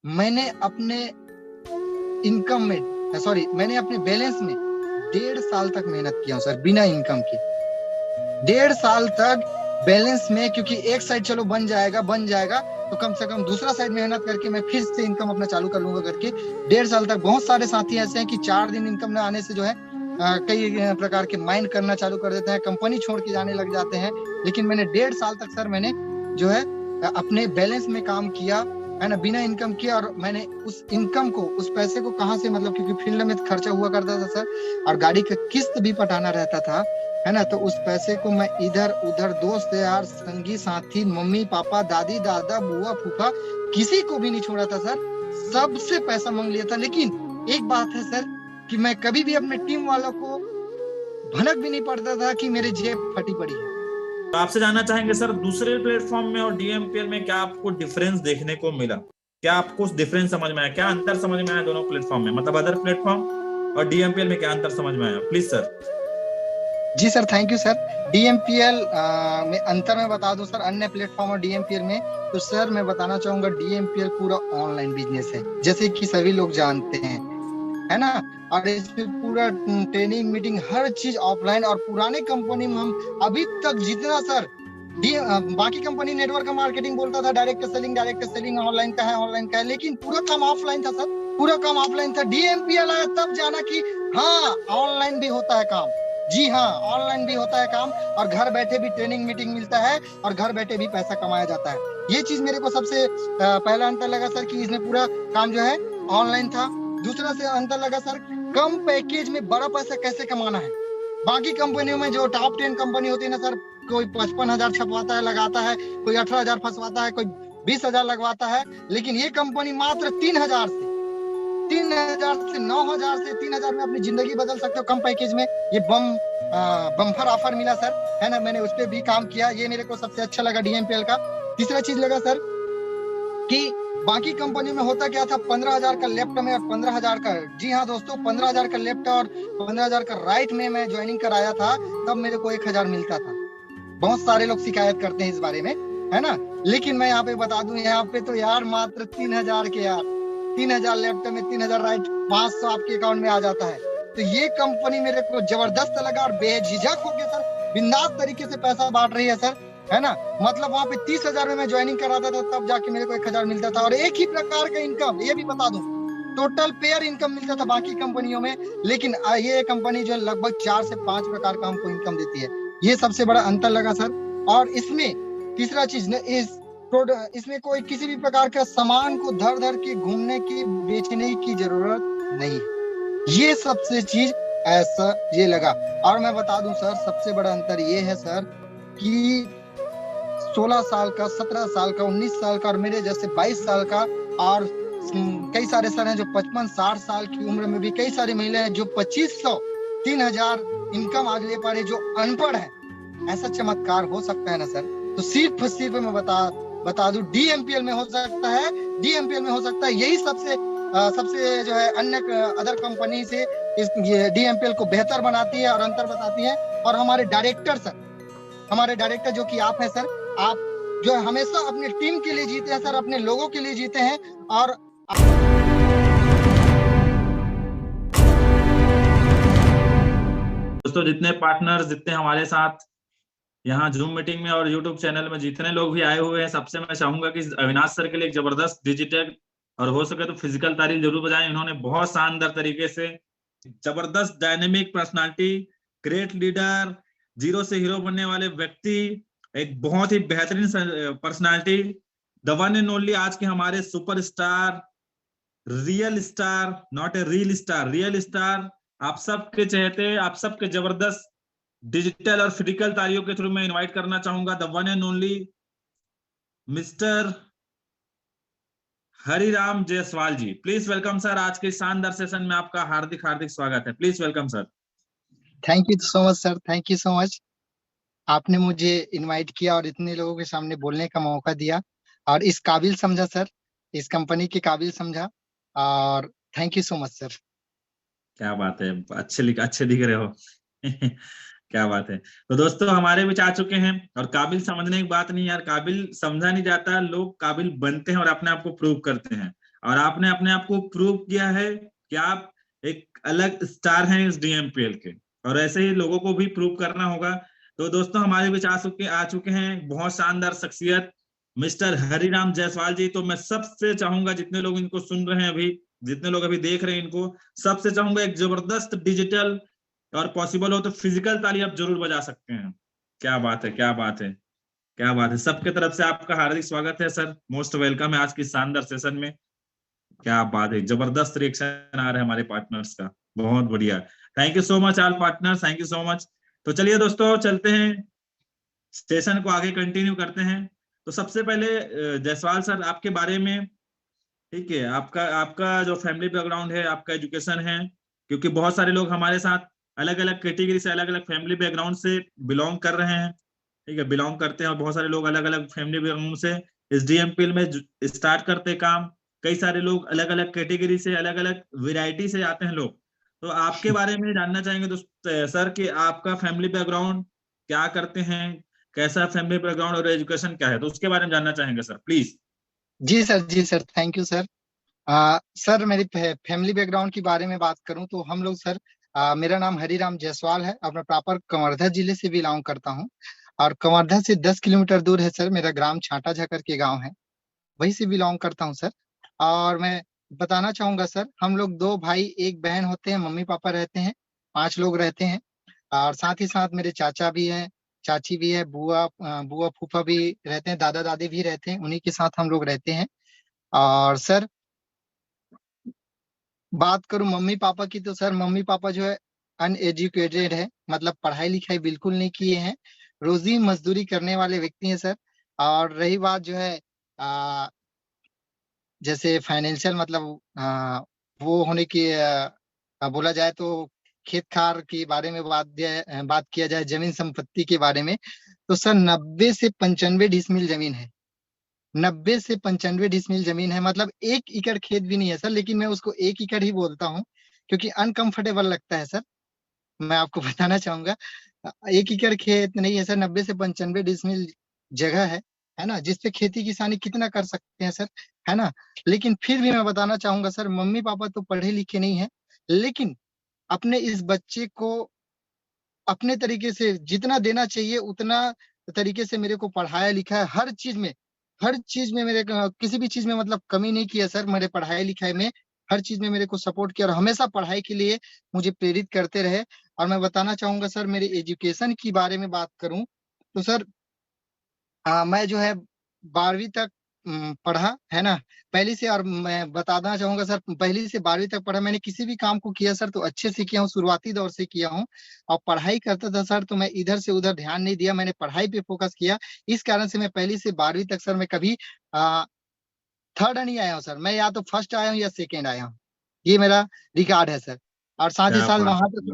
मैंने अपने इनकम में मैंने अपने बैलेंस में 1.5 साल तक मेहनत किया हूँ सर, बिना इनकम के। 1.5 साल तक बैलेंस में, क्योंकि एक साइड चलो बन जाएगा तो कम से कम दूसरा साइड मेहनत करके मैं फिर से इनकम अपना चालू कर लूंगा करके 1.5 साल तक। बहुत सारे साथी ऐसे हैं कि 4 दिन इनकम न आने से जो है कई प्रकार के माइंड करना चालू कर देते हैं, कंपनी छोड़ के जाने लग जाते हैं। लेकिन मैंने 1.5 साल तक सर मैंने जो है अपने बैलेंस में काम किया, है ना, बिना इनकम किया। और मैंने उस इनकम को, उस पैसे को कहाँ से, मतलब क्योंकि फील्ड में खर्चा हुआ करता था सर, और गाड़ी का किस्त भी पटाना रहता था, है ना, तो उस पैसे को मैं इधर उधर, दोस्त यार, संगी साथी, मम्मी पापा, दादी दादा, बुआ फूफा, किसी को भी नहीं छोड़ा था सर। सबसे पैसा मांग लिया था। लेकिन एक बात है सर कि मैं कभी भी अपने टीम वालों को भनक भी नहीं पड़ता था कि मेरे जेब फटी पड़ी है। तो आपसे जानना चाहेंगे सर, दूसरे प्लेटफॉर्म में और डीएमपीएल में क्या आपको डिफरेंस देखने को मिला? क्या आपको डिफरेंस समझ में आया? क्या अंतर समझ में आया दोनों प्लेटफॉर्म में? मतलब अदर प्लेटफॉर्म और डीएमपीएल में क्या अंतर समझ में आया? Please sir. जी sir, thank you sir. DMPL में अंतर मैं बता दूं सर, अन्य प्लेटफॉर्म और डीएमपीएल में, तो सर मैं बताना चाहूंगा डीएमपीएल पूरा ऑनलाइन बिजनेस है, जैसे कि सभी लोग जानते हैं, है ना। और इसमें पूरा ट्रेनिंग मीटिंग हर चीज ऑफलाइन। और पुराने कंपनी में हम अभी तक जितना सर बाकी कंपनी नेटवर्क का मार्केटिंग बोलता था, डायरेक्ट सेलिंग ऑनलाइन का है, ऑनलाइन का है, लेकिन पूरा काम ऑफलाइन था सर, पूरा काम ऑफलाइन था। डीएमपीएल आया तब जाना कि हाँ, ऑनलाइन भी होता है काम। जी हाँ, ऑनलाइन भी होता है काम, और घर बैठे भी ट्रेनिंग मीटिंग मिलता है, और घर बैठे भी पैसा कमाया जाता है। ये चीज मेरे को सबसे पहला अंतर लगा सर, कि इसमें पूरा काम जो है ऑनलाइन था। दूसरा से अंतर लगा सर, कम पैकेज में बड़ा पैसा कैसे कमाना है। बाकी कंपनियों में जो टॉप 10 कंपनी होती है ना सर, कोई 55,000 छपवाता है, लगाता है, कोई 18,000 फंसवाता है, कोई 20,000 लगवाता है। लेकिन ये कंपनी मात्र 3,000 से 9,000 से 3,000 में अपनी जिंदगी बदल सकते हो, कम पैकेज में। ये बम्फर ऑफर मिला सर, है ना, मैंने उस पर भी काम किया। ये मेरे को सबसे अच्छा लगा डीएमपीएल का। तीसरा चीज लगा सर कि बाकी कंपनियों में होता क्या था, 15,000 का लेफ्ट में और 15,000 का, जी हाँ दोस्तों, 15,000 का लेफ्ट और 15,000 का राइट में मैं ज्वाइनिंग कराया था, तब मेरे को 1,000 मिलता था। बहुत सारे लोग शिकायत करते हैं इस बारे में, है ना। लेकिन मैं यहाँ पे बता दूं, यहाँ पे तो यार मात्र 3,000 के यार, 3,000 लेफ्ट में, 3,000 राइट, 500 आपके अकाउंट में आ जाता है। तो ये कंपनी मेरे को जबरदस्त लगा, और बेझिझक होके सर बिंदास तरीके से पैसा बांट रही है सर, है ना। मतलब वहां पे 30,000 में मैं ज्वाइनिंग कराता था, तब जाके मेरे को 1,000 मिलता था, और एक ही प्रकार का इनकम, ये भी बता दूं, टोटल पेयर इनकम मिलता था बाकी कंपनियों में। लेकिन ये कंपनी जो है लगभग 4 से 5 प्रकार का हमको इनकम देती है। ये सबसे बड़ा अंतर लगा सर। और इसमें तीसरा चीज ने इसमें कोई किसी भी प्रकार का सामान को धर धर के घूमने की, बेचने की जरूरत नहीं है। ये सबसे चीज ऐसा ये लगा। और मैं बता दूं सर, सबसे बड़ा अंतर ये है सर कि 16 साल का, 17 साल का, 19 साल का, और मेरे जैसे 22 साल का, और कई सारे सर हैं जो 55-60 साल की उम्र में भी, कई सारी महिलाएं हैं जो 2,500, 3,000 इनकम आज ले पा रही, जो अनपढ़ है। ऐसा चमत्कार हो सकता है ना सर। तो सिर्फ मैं बता दूं, डीएमपीएल में हो सकता है, डीएमपीएल में हो सकता है। यही सबसे जो है अन्य अदर कंपनी से इस ये डीएमपीएल को बेहतर बनाती है और अंतर बताती है। और हमारे डायरेक्टर सर, हमारे डायरेक्टर जो कि आप हैं सर, आप जो है हमेशा अपनी टीम के लिए जीते हैं सर, अपने लोगों के लिए जीते हैं। और दोस्तों, जितने पार्टनर्स, जितने हमारे साथ यहाँ जूम मीटिंग में और यूट्यूब चैनल में जितने लोग भी आए हुए हैं, सबसे मैं चाहूंगा कि अविनाश सर के लिए एक जबरदस्त डिजिटल और हो सके तो फिजिकल तारीफ जरूर बजाएं। इन्होंने बहुत शानदार तरीके से, जबरदस्त dynamic personality, great leader, zero से हीरो बनने वाले व्यक्ति, एक बहुत ही बेहतरीन personality, the one and only आज के हमारे superstar, real star, not a reel star, real star, आप सबके चहेते, आप सबके जबरदस्त डिजिटल और फिजिकल तालियों के थ्रू मैं इनवाइट करना चाहूंगा the one and only mister Hariram Jaiswal ji. Please welcome sir. आज के शानदार सेशन में आपका हार्दिक हार्दिक स्वागत है। Please welcome sir. Thank you so much sir, thank you so much. आपने मुझे इनवाइट किया और इतने लोगों के सामने बोलने का मौका दिया, और इस काबिल समझा सर, इस कंपनी के काबिल समझा। और thank you so much sir. क्या बात है, अच्छे दिख रहे हो। क्या बात है। तो दोस्तों, हमारे बीच आ चुके हैं, और काबिल समझने की बात नहीं यार, काबिल समझा नहीं जाता, लोग काबिल बनते हैं और अपने आप को प्रूव करते हैं। और आपने अपने आप को प्रूव किया है कि आप एक अलग स्टार हैं इस DMPL के, और ऐसे ही लोगों को भी प्रूव करना होगा। तो दोस्तों हमारे बीच आ चुके हैं बहुत शानदार शख्सियत मिस्टर हरिराम जायसवाल जी। तो मैं सबसे चाहूंगा, जितने लोग इनको सुन रहे हैं अभी, जितने लोग अभी देख रहे हैं इनको, सबसे चाहूंगा एक जबरदस्त डिजिटल, और पॉसिबल हो तो फिजिकल ताली आप जरूर बजा सकते हैं। क्या बात है, क्या बात है, क्या बात है। सबके तरफ से आपका हार्दिक स्वागत है सर, मोस्ट वेलकम है आज की शानदार सेशन में। क्या बात है, जबरदस्त रिएक्शन आ रहा है हमारे पार्टनर्स का, बहुत बढ़िया। Thank you so much all partners, thank you so much. तो चलिए दोस्तों चलते हैं, सेशन को आगे कंटिन्यू करते हैं। तो सबसे पहले जायसवाल सर आपके बारे में, ठीक है, आपका आपका जो फैमिली बैकग्राउंड है, आपका एजुकेशन है, क्योंकि बहुत सारे लोग हमारे साथ अलग अलग कैटेगरी से, अलग अलग फैमिली बैकग्राउंड से बिलोंग कर रहे हैं, ठीक है, बिलोंग करते हैं, और बहुत सारे लोग अलग अलग फैमिली बैकग्राउंड से इस DMPL में स्टार्ट करते काम। कई सारे लोग अलग अलग कैटेगरी से, अलग अलग वेराइटी से आते हैं लोग। तो आपके बारे में जानना चाहेंगे दोस्त सर कि आपका फैमिली बैकग्राउंड क्या करते हैं, कैसा फैमिली बैकग्राउंड और एजुकेशन क्या है, तो उसके बारे में जानना चाहेंगे सर प्लीज। जी सर, जी sir, thank you sir. Sir मेरी फैमिली बैकग्राउंड के बारे में बात करूं तो हम लोग सर, मेरा नाम हरिराम जायसवाल है और मैं प्रॉपर कवर्धा जिले से बिलोंग करता हूं। और कवर्धा से 10 किलोमीटर दूर है सर मेरा ग्राम छाटा झकर के गांव है, वहीं से बिलोंग करता हूं सर। और मैं बताना चाहूंगा सर, हम लोग दो भाई एक बहन होते हैं, मम्मी पापा रहते हैं, 5 लोग रहते हैं। और साथ ही साथ मेरे चाचा भी हैं, चाची भी है, बुआ फूफा भी रहते हैं, दादा दादी भी रहते हैं, उन्हीं के साथ हम लोग रहते हैं। और सर बात करूं मम्मी पापा की, तो सर मम्मी पापा जो है अनएजुकेटेड है, मतलब पढ़ाई लिखाई बिल्कुल नहीं किए हैं, रोजी मजदूरी करने वाले व्यक्ति हैं सर। और रही बात जो है आ, जैसे फाइनेंशियल मतलब वो होने की बोला जाए तो खेत खार के बारे में बात किया जाए, जमीन संपत्ति के बारे में, तो सर 90 से 95 डिसमिल जमीन है। 90 से 95 डिसमिल जमीन है, मतलब 1 एकड़ खेत भी नहीं है सर, लेकिन मैं उसको 1 एकड़ ही बोलता हूँ क्योंकि अनकंफर्टेबल लगता है सर। मैं आपको बताना चाहूंगा 1 एकड़ खेत नहीं है सर, 90 से 95 डिसमिल जगह है ना, जिसपे खेती किसानी कितना कर सकते हैं सर, है ना। लेकिन फिर भी मैं बताना चाहूंगा सर, मम्मी पापा तो पढ़े लिखे नहीं है, लेकिन अपने इस बच्चे को अपने तरीके से जितना देना चाहिए उतना तरीके से मेरे को पढ़ाया लिखा है, हर चीज में मेरे किसी भी चीज में मतलब कमी नहीं किया सर, मेरे पढ़ाई लिखाई में हर चीज में मेरे को सपोर्ट किया और हमेशा पढ़ाई के लिए मुझे प्रेरित करते रहे। और मैं बताना चाहूंगा सर, मेरे एजुकेशन की बारे में बात करूं तो सर मैं जो है 12वीं तक पढ़ा है ना, पहली से। और मैं बताना चाहूंगा सर, पहली से 12वीं तक पढ़ा, मैंने किसी भी काम को किया सर तो अच्छे से किया हूँ, शुरुआती दौर से किया हूँ। और पढ़ाई करता था सर तो मैं इधर से उधर ध्यान नहीं दिया, मैंने पढ़ाई पे फोकस किया। इस कारण से मैं पहली से 12वीं तक सर मैं कभी थर्ड नहीं आया हूँ सर, मैं या तो फर्स्ट आया हूँ या सेकेंड आया हूँ, ये मेरा रिकॉर्ड है सर। और साथ ही क्या साथ बात वहां है, पे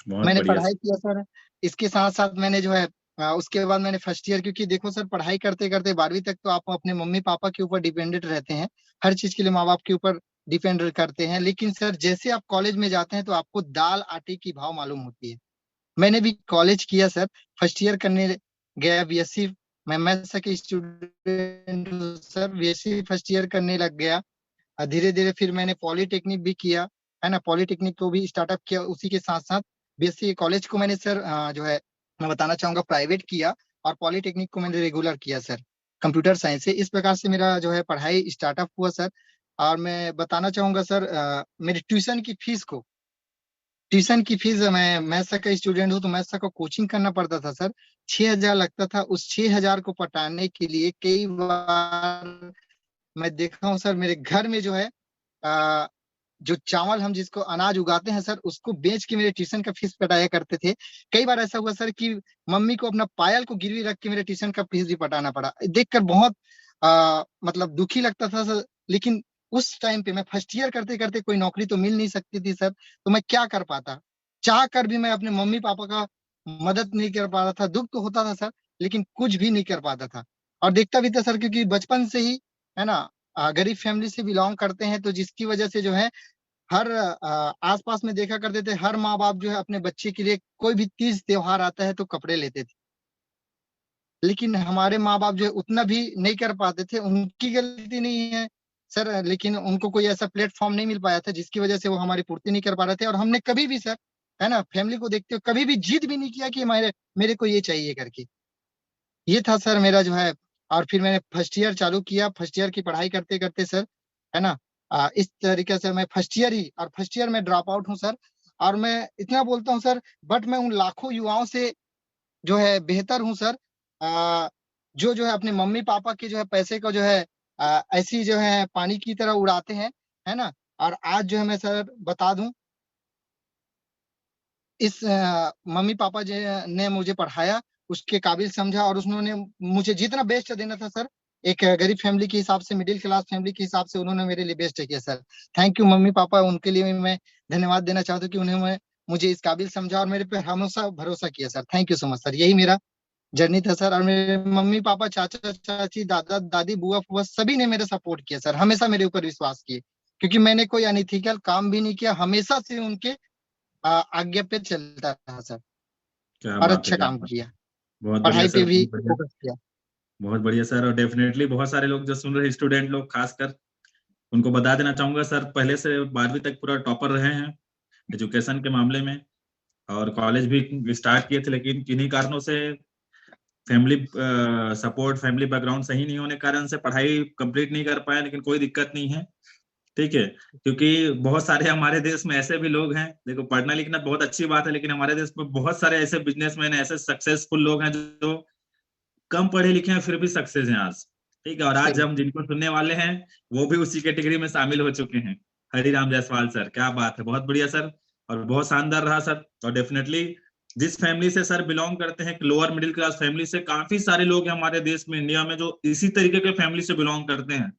बहुत मैंने बढ़िया पढ़ाई सर। किया सर। इसके साथ साथ मैंने जो है उसके बाद मैंने फर्स्ट ईयर, क्योंकि देखो सर पढ़ाई करते करते 12वीं तक तो आप अपने मम्मी पापा के ऊपर डिपेंडेंट रहते हैं, हर चीज के लिए माँ बाप के ऊपर डिपेंड करते हैं। लेकिन सर जैसे आप कॉलेज में जाते हैं तो आपको दाल आटे की भाव मालूम होती है। मैंने भी कॉलेज किया सर, फर्स्ट ईयर करने गया बीएससी, मैं मैथ्स के स्टूडेंट हूँ सर, बीएससी फर्स्ट ईयर करने लग गया। धीरे धीरे फिर मैंने पॉलिटेक्निक भी किया, है ना, पॉलिटेक्निक को भी स्टार्टअप किया, उसी के साथ साथ बीएससी कॉलेज को मैंने सर जो है मैं बताना चाहूंगा प्राइवेट किया, और पॉलिटेक्निक को मैंने रेगुलर किया सर, कंप्यूटर साइंस से। इस प्रकार से मेरा जो है पढ़ाई स्टार्टअप हुआ सर। और मैं बताना चाहूंगा सर, मेरे ट्यूशन की फीस, मैं मैथ्स का स्टूडेंट हूँ तो मैथ्स का कोचिंग करना पड़ता था सर, 6,000 लगता था। उस 6,000 को पटाने के लिए कई बार मैं देखा हूँ सर, मेरे घर में जो है आ, जो चावल हम जिसको अनाज उगाते हैं सर, उसको बेच के मेरे ट्यूशन का फीस पटाया करते थे। कई बार ऐसा हुआ सर कि मम्मी को अपना पायल को गिरवी रख के मेरे ट्यूशन का फीस भी पटाना पड़ा, देखकर बहुत मतलब दुखी लगता था सर। लेकिन उस टाइम पे मैं फर्स्ट ईयर करते करते कोई नौकरी तो मिल नहीं सकती थी सर, तो मैं क्या कर पाता, चाह कर भी मैं अपने मम्मी पापा का मदद नहीं कर पा रहा था। दुख तो होता था सर, लेकिन कुछ भी नहीं कर पाता था। और देखता भी था सर, क्योंकि बचपन से ही, है ना, गरीब फैमिली से बिलोंग करते हैं, तो जिसकी वजह से जो है हर आसपास में देखा करते थे, हर माँ बाप जो है अपने बच्चे के लिए कोई भी तीज त्योहार आता है तो कपड़े लेते थे। लेकिन हमारे माँ बाप जो है उतना भी नहीं कर पाते थे, उनकी गलती नहीं है सर, लेकिन उनको कोई ऐसा प्लेटफॉर्म नहीं मिल पाया था जिसकी वजह से वो हमारी पूर्ति नहीं कर पा रहे थे। और हमने कभी भी सर, है ना, फैमिली को देखते हुए कभी भी जिद भी नहीं किया कि मेरे मेरे को ये चाहिए करके। ये था सर मेरा जो है। और फिर मैंने फर्स्ट ईयर चालू किया। फर्स्ट ईयर की पढ़ाई करते करते सर, है ना, इस तरीके से मैं फर्स्ट ईयर में ड्रॉप आउट हूँ सर। और मैं इतना बोलता हूँ सर, बट मैं उन लाखों युवाओं से जो है बेहतर हूँ सर। जो है अपने मम्मी पापा के जो है पैसे को जो है ऐसी जो है पानी की तरह उड़ाते हैं, है ना। और आज जो है मैं सर बता दूं, इस मम्मी पापा जो ने मुझे पढ़ाया, उसके काबिल समझा, और उन्होंने मुझे जितना बेस्ट देना था सर, एक गरीब फैमिली के हिसाब से, मिडिल क्लास फैमिली के हिसाब से उन्होंने मेरे लिए बेस्ट किया sir. Thank you mummy papa, उनके लिए मैं धन्यवाद देना चाहता हूँ कि उन्होंने मुझे इस काबिल समझा और मेरे पे हमेशा भरोसा किया sir. Thank you so much sir. यही मेरा जर्नी था सर। और मेरे मम्मी पापा, चाचा चाची, दादा दादी, बुआ फुआ सभी ने मेरा सपोर्ट किया सर, हमेशा मेरे ऊपर विश्वास किए, क्योंकि मैंने कोई अनइथिकल काम भी नहीं किया, हमेशा से उनके आज्ञा पे चलता रहा सर। क्या और बात है, अच्छा क्या काम बात किया, है। बहुत बढ़िया पढ़ाई पे सर, भी बहुत बढ़िया। फोकस किया। बहुत बढ़िया सर। और डेफिनेटली बहुत सारे लोग जो सुन रहे स्टूडेंट लोग खासकर, उनको बता देना चाहूंगा सर, पहले से 12वीं तक पूरा टॉपर रहे हैं एजुकेशन के मामले में। और कॉलेज भी स्टार्ट किए थे, लेकिन किन्हीं कारणों से फैमिली सपोर्ट, फैमिली बैकग्राउंड सही नहीं होने के कारण से पढ़ाई कंप्लीट नहीं कर पाए। लेकिन कोई दिक्कत नहीं है, ठीक है। क्योंकि बहुत सारे हमारे देश में ऐसे भी लोग हैं, देखो पढ़ना लिखना बहुत अच्छी बात है, लेकिन हमारे देश में बहुत सारे ऐसे बिजनेसमैन, ऐसे सक्सेसफुल लोग हैं जो कम पढ़े लिखे हैं फिर भी सक्सेस हैं आज, ठीक है। और आज सही। हम जिनको सुनने वाले हैं वो भी उसी कैटेगरी में शामिल हो चुके हैं। हरिराम जायसवाल सर, क्या बात है, बहुत बढ़िया सर। और बहुत शानदार रहा सर। और डेफिनेटली जिस फैमिली से सर बिलोंग करते हैं, लोअर मिडिल क्लास फैमिली से, काफी सारे लोग हैं हमारे देश में, इंडिया में, जो इसी तरीके के फैमिली से बिलोंग करते हैं।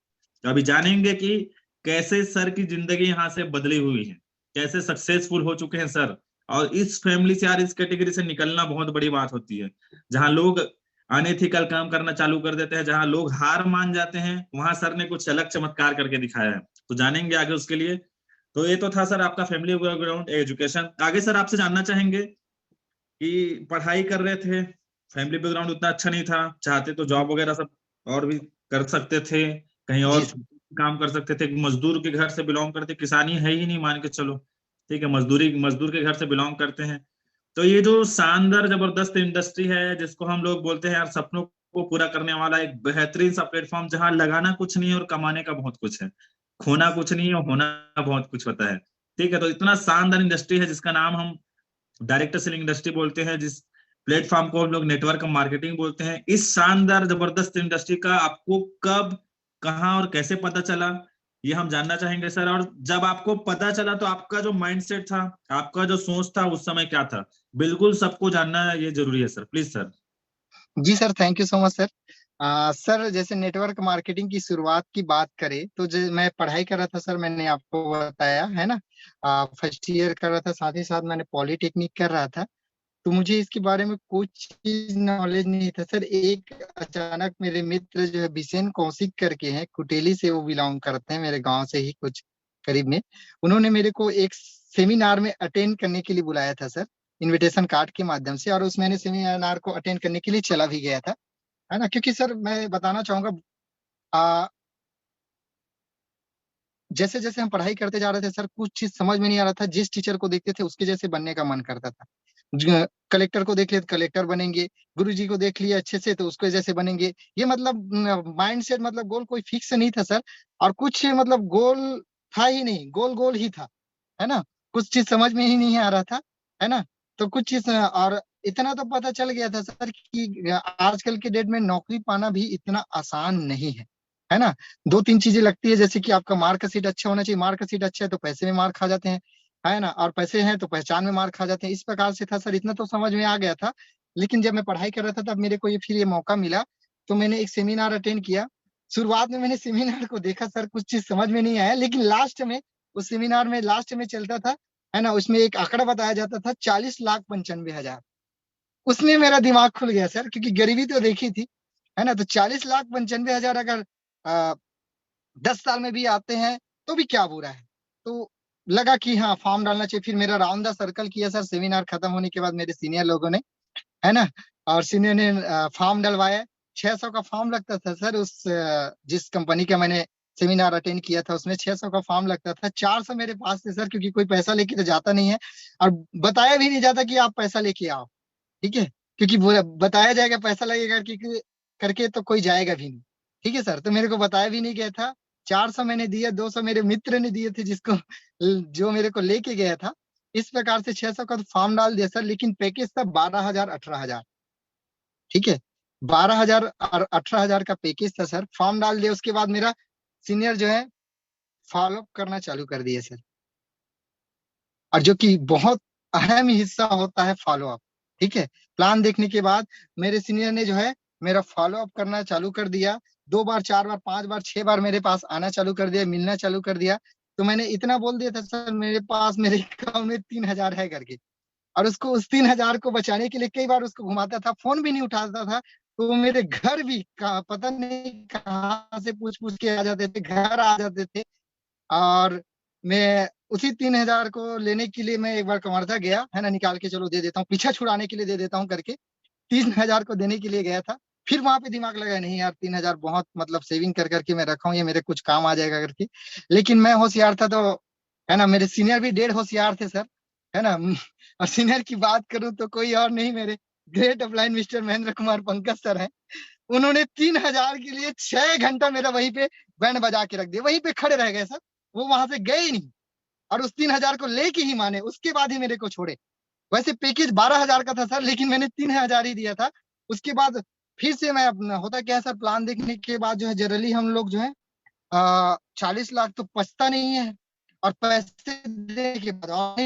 तो अभी जानेंगे कि कैसे सर की जिंदगी यहाँ से बदली हुई है, कैसे सक्सेसफुल हो चुके हैं सर। और इस फैमिली से यार, इस कैटेगरी से निकलना बहुत बड़ी बात होती है। जहां लोग अनएथिकल काम करना चालू कर देते हैं, जहां लोग हार मान जाते हैं, वहां सर ने कुछ अलग चमत्कार करके दिखाया है। तो जानेंगे आगे उसके लिए। तो ये तो था सर आपका फैमिली बैकग्राउंड, एजुकेशन। आगे सर आपसे जानना चाहेंगे कि पढ़ाई कर रहे थे, फैमिली बैकग्राउंड उतना अच्छा नहीं था, चाहते तो जॉब वगैरह सब और भी कर सकते थे, कहीं जी और सर। काम कर सकते थे। मजदूर के घर से बिलोंग करते, किसानी है ही नहीं मान के चलो, ठीक है, मजदूरी, मजदूर के घर से बिलोंग करते हैं। तो ये जो शानदार जबरदस्त इंडस्ट्री है, जिसको हम लोग बोलते हैं यार सपनों को पूरा करने वाला एक बेहतरीन सा प्लेटफॉर्म, जहां लगाना कुछ नहीं है और कमाने का बहुत कुछ है, खोना कुछ नहीं है और होना बहुत कुछ होता है, ठीक है। तो इतना शानदार इंडस्ट्री है जिसका नाम हम डायरेक्ट सेलिंग इंडस्ट्री बोलते हैं, जिस प्लेटफॉर्म को हम लोग नेटवर्क मार्केटिंग बोलते हैं। इस शानदार जबरदस्त इंडस्ट्री का आपको कब, कहां और कैसे पता चला, ये हम जानना चाहेंगे सर। और जब आपको पता चला तो आपका जो माइंडसेट था, आपका जो सोच था उस समय क्या था, बिल्कुल सबको जानना ये जरूरी है सर, प्लीज सर। जी sir, thank you so much sir. Sir, जैसे नेटवर्क मार्केटिंग की शुरुआत की बात करें तो मैं पढ़ाई कर रहा था सर, मैंने आपको बताया है ना। फर्स्ट ईयर कर रहा था, साथ ही साथ मैंने पॉलिटेक्निक कर रहा था। तो मुझे इसके बारे में कुछ चीज नॉलेज नहीं था सर। एक अचानक मेरे मित्र जो है बिसेन कौशिक करके हैं, कुटेली से वो बिलोंग करते हैं, मेरे गांव से ही कुछ करीब में। उन्होंने मेरे को एक सेमिनार में अटेंड करने के लिए बुलाया था सर, इनविटेशन कार्ड के माध्यम से। और उस मैंने सेमिनार को अटेंड करने के लिए चला भी गया था, है ना। क्योंकि सर मैं बताना चाहूंगा, जैसे जैसे हम पढ़ाई करते जा रहे थे सर, कुछ चीज समझ में नहीं आ रहा था। जिस टीचर को देखते थे उसके जैसे बनने का मन करता था। कलेक्टर को देख लिया तो कलेक्टर बनेंगे, गुरु जी को देख लिया अच्छे से तो उसके जैसे बनेंगे। ये मतलब माइंड सेट, मतलब गोल कोई फिक्स नहीं था सर। और कुछ मतलब गोल था ही नहीं, गोल गोल ही था, है ना। कुछ चीज समझ में ही नहीं आ रहा था, है ना। तो कुछ चीज, और इतना तो पता चल गया था सर कि आजकल के डेट में नौकरी पाना भी इतना आसान नहीं है ना। दो तीन चीजें लगती है, जैसे कि आपका मार्कशीट अच्छा होना चाहिए, मार्कशीट अच्छा है तो पैसे में मार खा जाते हैं, है ना। और पैसे हैं तो पहचान में मार खा जाते हैं। इस प्रकार से था सर, इतना तो समझ में आ गया था। लेकिन जब मैं पढ़ाई कर रहा था तब मेरे को ये फिर ये मौका मिला, तो मैंने एक सेमिनार अटेंड किया। शुरुआत में मैंने सेमिनार को देखा सर, कुछ चीज समझ में नहीं आया, लेकिन लास्ट में उस सेमिनार में लास्ट में चलता था, है ना, उसमें एक आंकड़ा बताया जाता था 40,95,000। उसमें मेरा दिमाग खुल गया सर, क्योंकि गरीबी तो देखी थी, है ना। तो 40,95,000 अगर 10 साल में भी आते हैं तो भी क्या बुरा है। तो लगा कि हाँ, फॉर्म डालना चाहिए। फिर मेरा राउंड द सर्कल किया सर, सेमिनार खत्म होने के बाद मेरे सीनियर लोगों ने, है ना, और सीनियर ने फॉर्म डलवाया। 600 का फॉर्म लगता था सर, उस जिस कंपनी का मैंने सेमिनार अटेंड किया था, उसमें 600 का फॉर्म लगता था, 400 मेरे पास थे सर, क्योंकि कोई पैसा लेके तो जाता नहीं है और बताया भी नहीं जाता कि आप पैसा लेके आओ, ठीक है, क्योंकि बताया जाएगा पैसा लगेगा करके तो कोई जाएगा भी नहीं, ठीक है सर। तो मेरे को बताया भी नहीं गया था, 400 मैंने दिया, 200 मेरे मित्र ने दिए थे जिसको जो मेरे को लेके गया था। इस प्रकार से 600 का तो फॉर्म डाल दिया सर, लेकिन पैकेज था 12,000 18,000, ठीक है, 12,000 और 18,000 का पैकेज था सर। फॉर्म डाल दिया, उसके बाद मेरा सीनियर जो है फॉलो अप करना चालू कर दिए सर, और जो कि बहुत अहम हिस्सा होता है फॉलो अप, ठीक है। प्लान देखने के बाद मेरे सीनियर ने जो है मेरा फॉलो अप करना चालू कर दिया, 2 बार 4 बार 5 बार 6 बार मेरे पास आना चालू कर दिया, मिलना चालू कर दिया। तो मैंने इतना बोल दिया था सर, मेरे पास मेरे अकाउंट में 3,000 है करके, और उसको उस 3,000 को बचाने के लिए कई बार उसको घुमाता था, फोन भी नहीं उठाता था। तो वो मेरे घर भी पता नहीं कहाँ से पूछ पूछ के आ जाते थे, घर आ जाते थे, और मैं उसी 3,000 को लेने के लिए मैं एक बार कवर्धा गया, है ना, निकाल के चलो दे देता हूँ, पीछा छुड़ाने के लिए दे देता हूँ करके 3,000 को देने के लिए गया था। फिर वहां पे दिमाग लगा, नहीं यार 3,000 बहुत मतलब सेविंग कर करके मैं रखा हूँ, ये मेरे कुछ काम आ जाएगा करके। लेकिन मैं होशियार था, तो है ना, मेरे सीनियर भी 1.5 होशियार थे सर, है ना। और सीनियर की बात करूं तो कोई और नहीं, मेरे great upline mister Mahendra Kumar Pankaj sir हैं। उन्होंने 3,000 के लिए 6 घंटा मेरा वहीं पे बैंड बजा के रख दिया, वहीं पे खड़े रह गए सर, वो वहां से गए ही नहीं, और उस 3,000 को लेके ही माने, उसके बाद ही मेरे को छोड़े। वैसे पैकेज 12,000 का था सर, लेकिन मैंने 3,000 ही दिया था। उसके बाद फिर से मैं अपना, होता क्या है सर, प्लान देखने के बाद जो है जनरली हम लोग जो है 40 लाख तो पछता नहीं है, और पैसे देने के बाद और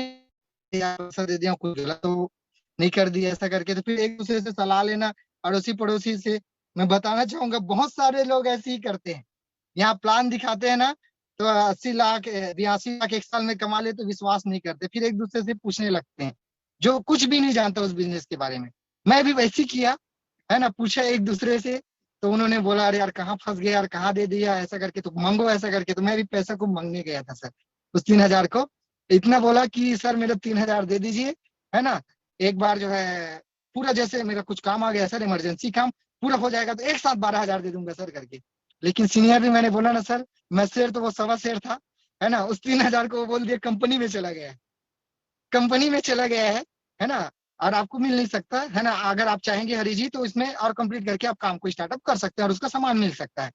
यार पैसा दे दिया, कुछ गलत तो नहीं कर दिया ऐसा करके, तो फिर एक दूसरे से सलाह लेना, अड़ोसी पड़ोसी से। मैं बताना चाहूंगा बहुत सारे लोग ऐसे ही करते हैं, यहाँ प्लान दिखाते हैं ना, तो 80 लाख 82 लाख एक साल में कमा ले, तो विश्वास नहीं करते, फिर एक दूसरे से पूछने लगते हैं जो कुछ भी नहीं जानता उस बिजनेस के बारे में। मैं भी वैसे ही किया, है ना, पूछा एक दूसरे से, तो उन्होंने बोला अरे यार कहाँ फंस गया यार, कहाँ दे दिया ऐसा करके, तो मांगो ऐसा करके। तो मैं भी पैसा को मांगने गया था सर, उस 3,000 को इतना बोला कि सर मेरा 3,000 दे दीजिए, है ना, एक बार जो है पूरा, जैसे मेरा कुछ काम आ गया सर, इमरजेंसी काम पूरा हो जाएगा तो एक साथ 12,000 दे दूंगा सर करके। लेकिन सीनियर भी, मैंने बोला ना सर, मैं शेर तो वो 1.25 शेर था, है ना, उस 3,000 को वो बोल दिया कंपनी में चला गया है, कंपनी में चला गया है ना, और आपको मिल नहीं सकता, है ना। अगर आप चाहेंगे हरी जी तो इसमें और कंप्लीट करके आप काम को स्टार्टअप कर सकते हैं और उसका सामान मिल सकता है।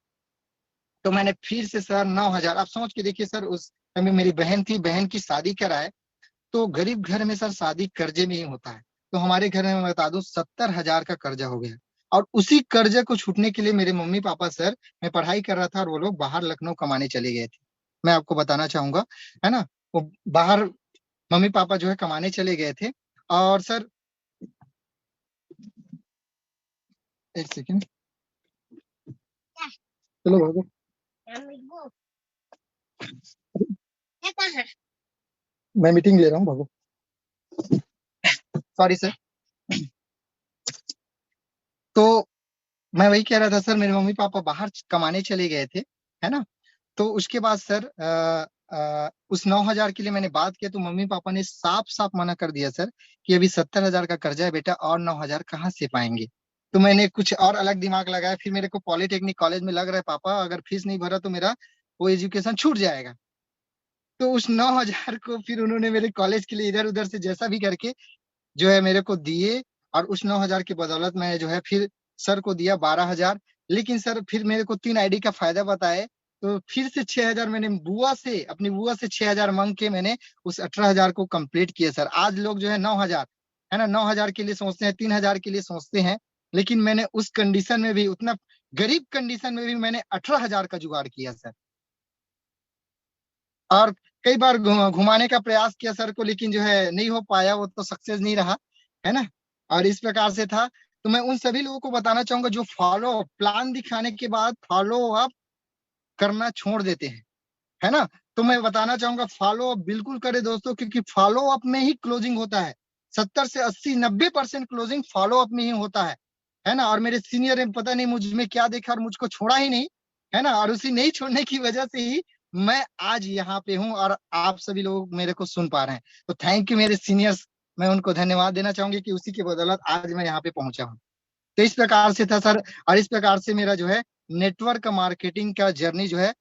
तो मैंने फिर से सर 9,000, आप सोच के देखिए सर, उस समय मेरी बहन थी, बहन की शादी कराए, तो गरीब घर में सर शादी कर्जे में ही होता है। तो हमारे घर में मैं बता दूं 70,000 का कर्जा हो गया, और उसी कर्जे को छूटने के लिए मेरे मम्मी पापा सर, मैं पढ़ाई कर रहा था और वो लोग बाहर लखनऊ कमाने चले गए थे। मैं आपको बताना चाहूंगा, है ना, वो बाहर मम्मी पापा जो है कमाने चले गए थे। और सर एक सेकंड, चलो भागो, मैं मीटिंग ले रहा हूँ, भागो, सॉरी सर। तो मैं वही कह रहा था सर, मेरे मम्मी पापा बाहर कमाने चले गए थे, है ना। तो उसके बाद सर उस 9,000 के लिए मैंने बात किया, तो मम्मी पापा ने साफ साफ मना कर दिया सर कि अभी 70,000 का कर्जा है बेटा, और 9,000 कहाँ से पाएंगे। तो मैंने कुछ और अलग दिमाग लगाया, फिर मेरे को पॉलिटेक्निक कॉलेज में लग रहा है पापा, अगर फीस नहीं भरा तो मेरा वो एजुकेशन छूट जाएगा। तो उस 9,000 को फिर उन्होंने मेरे कॉलेज के लिए इधर उधर से जैसा भी करके जो है मेरे को दिए, और उस 9,000 की बदौलत मैं जो है फिर सर को दिया 12,000। लेकिन सर फिर मेरे को 3 आईडी का फायदा बताए, तो फिर से 6,000 मैंने बुआ से, अपनी बुआ से 6,000 मांग के मैंने उस 18,000 को कंप्लीट किया सर। आज लोग जो है 9,000, है ना, 9,000 के लिए सोचते हैं, 3,000 के लिए सोचते हैं, लेकिन मैंने उस कंडीशन में भी, उतना गरीब कंडीशन में भी मैंने 18,000 का जुगाड़ किया सर। और कई बार घुमाने का प्रयास किया सर को, लेकिन जो है नहीं हो पाया, वो तो सक्सेस नहीं रहा, है ना। और इस प्रकार से था। तो मैं उन सभी लोगों को बताना चाहूंगा जो फॉलो प्लान दिखाने के बाद फॉलो अप करना छोड़ देते हैं, है ना। तो मैं बताना चाहूंगा फॉलो अप बिल्कुल करे दोस्तों, क्योंकि फॉलो अप में ही क्लोजिंग होता है। 70 से 80 90% क्लोजिंग फॉलो अप में ही होता है ना। और मेरे सीनियर ने पता नहीं मुझ में क्या देखा और मुझको छोड़ा ही नहीं, है ना। और उसी नहीं छोड़ने की वजह से ही मैं आज यहाँ पे हूँ, और आप सभी लोग मेरे को सुन पा रहे हैं। तो थैंक यू मेरे सीनियर्स, मैं उनको धन्यवाद देना चाहूंगी कि उसी की बदौलत आज मैं यहाँ पे पहुंचा हूँ। तो इस प्रकार से था सर, और इस प्रकार से मेरा जो है नेटवर्क मार्केटिंग का जर्नी जो है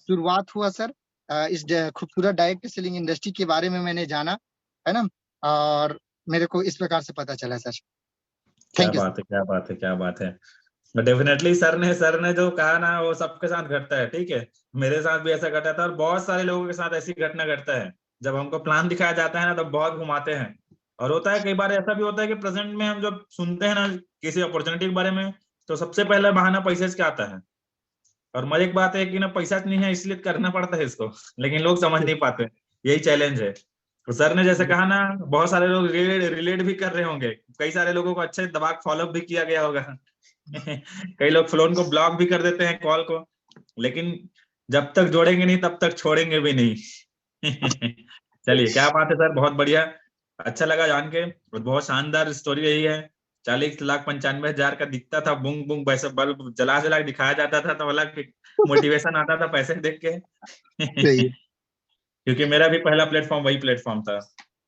शुरुआत हुआ सर, इस खूबसूरत डायरेक्ट सेलिंग इंडस्ट्री के बारे में मैंने जाना, है ना, और मेरे को इस प्रकार से पता चला सर। क्या थैंक यू। बात है, क्या बात है, क्या बात है। डेफिनेटली सर ने जो कहा ना वो सबके साथ घटता है, ठीक है। मेरे साथ भी ऐसा घटा था और बहुत सारे लोगों के साथ ऐसी घटना घटता है। जब हमको प्लान दिखाया जाता है ना, तब बहुत घुमाते हैं। और होता है कई बार ऐसा भी होता है कि प्रेजेंट में हम जब सुनते हैं ना किसी अपॉर्चुनिटी के बारे में, तो सबसे पहले बहाना पैसे से आता है। और मजे की बात है कि ना पैसा नहीं है इसलिए करना पड़ता है इसको, लेकिन लोग समझ नहीं पाते। यही चैलेंज है। तो सर ने जैसे कहा ना, बहुत सारे लोग रिलेट भी कर रहे होंगे। कई सारे लोगों को अच्छे दबा फॉलो भी किया गया होगा। कई लोग फोन को ब्लॉक भी कर देते हैं, कॉल को, लेकिन जब तक जोड़ेंगे नहीं तब तक छोड़ेंगे भी नहीं। चलिए, क्या बात है सर, बहुत बढ़िया। अच्छा लगा जान के, और बहुत शानदार स्टोरी रही है। 40,95,000 का दिखता था, बुंग बुंग वैसे बल्ब जला जला के दिखाया जाता था, तो अलग मोटिवेशन आता था पैसे देख के। सही है। क्योंकि मेरा भी पहला प्लेटफॉर्म वही प्लेटफॉर्म था।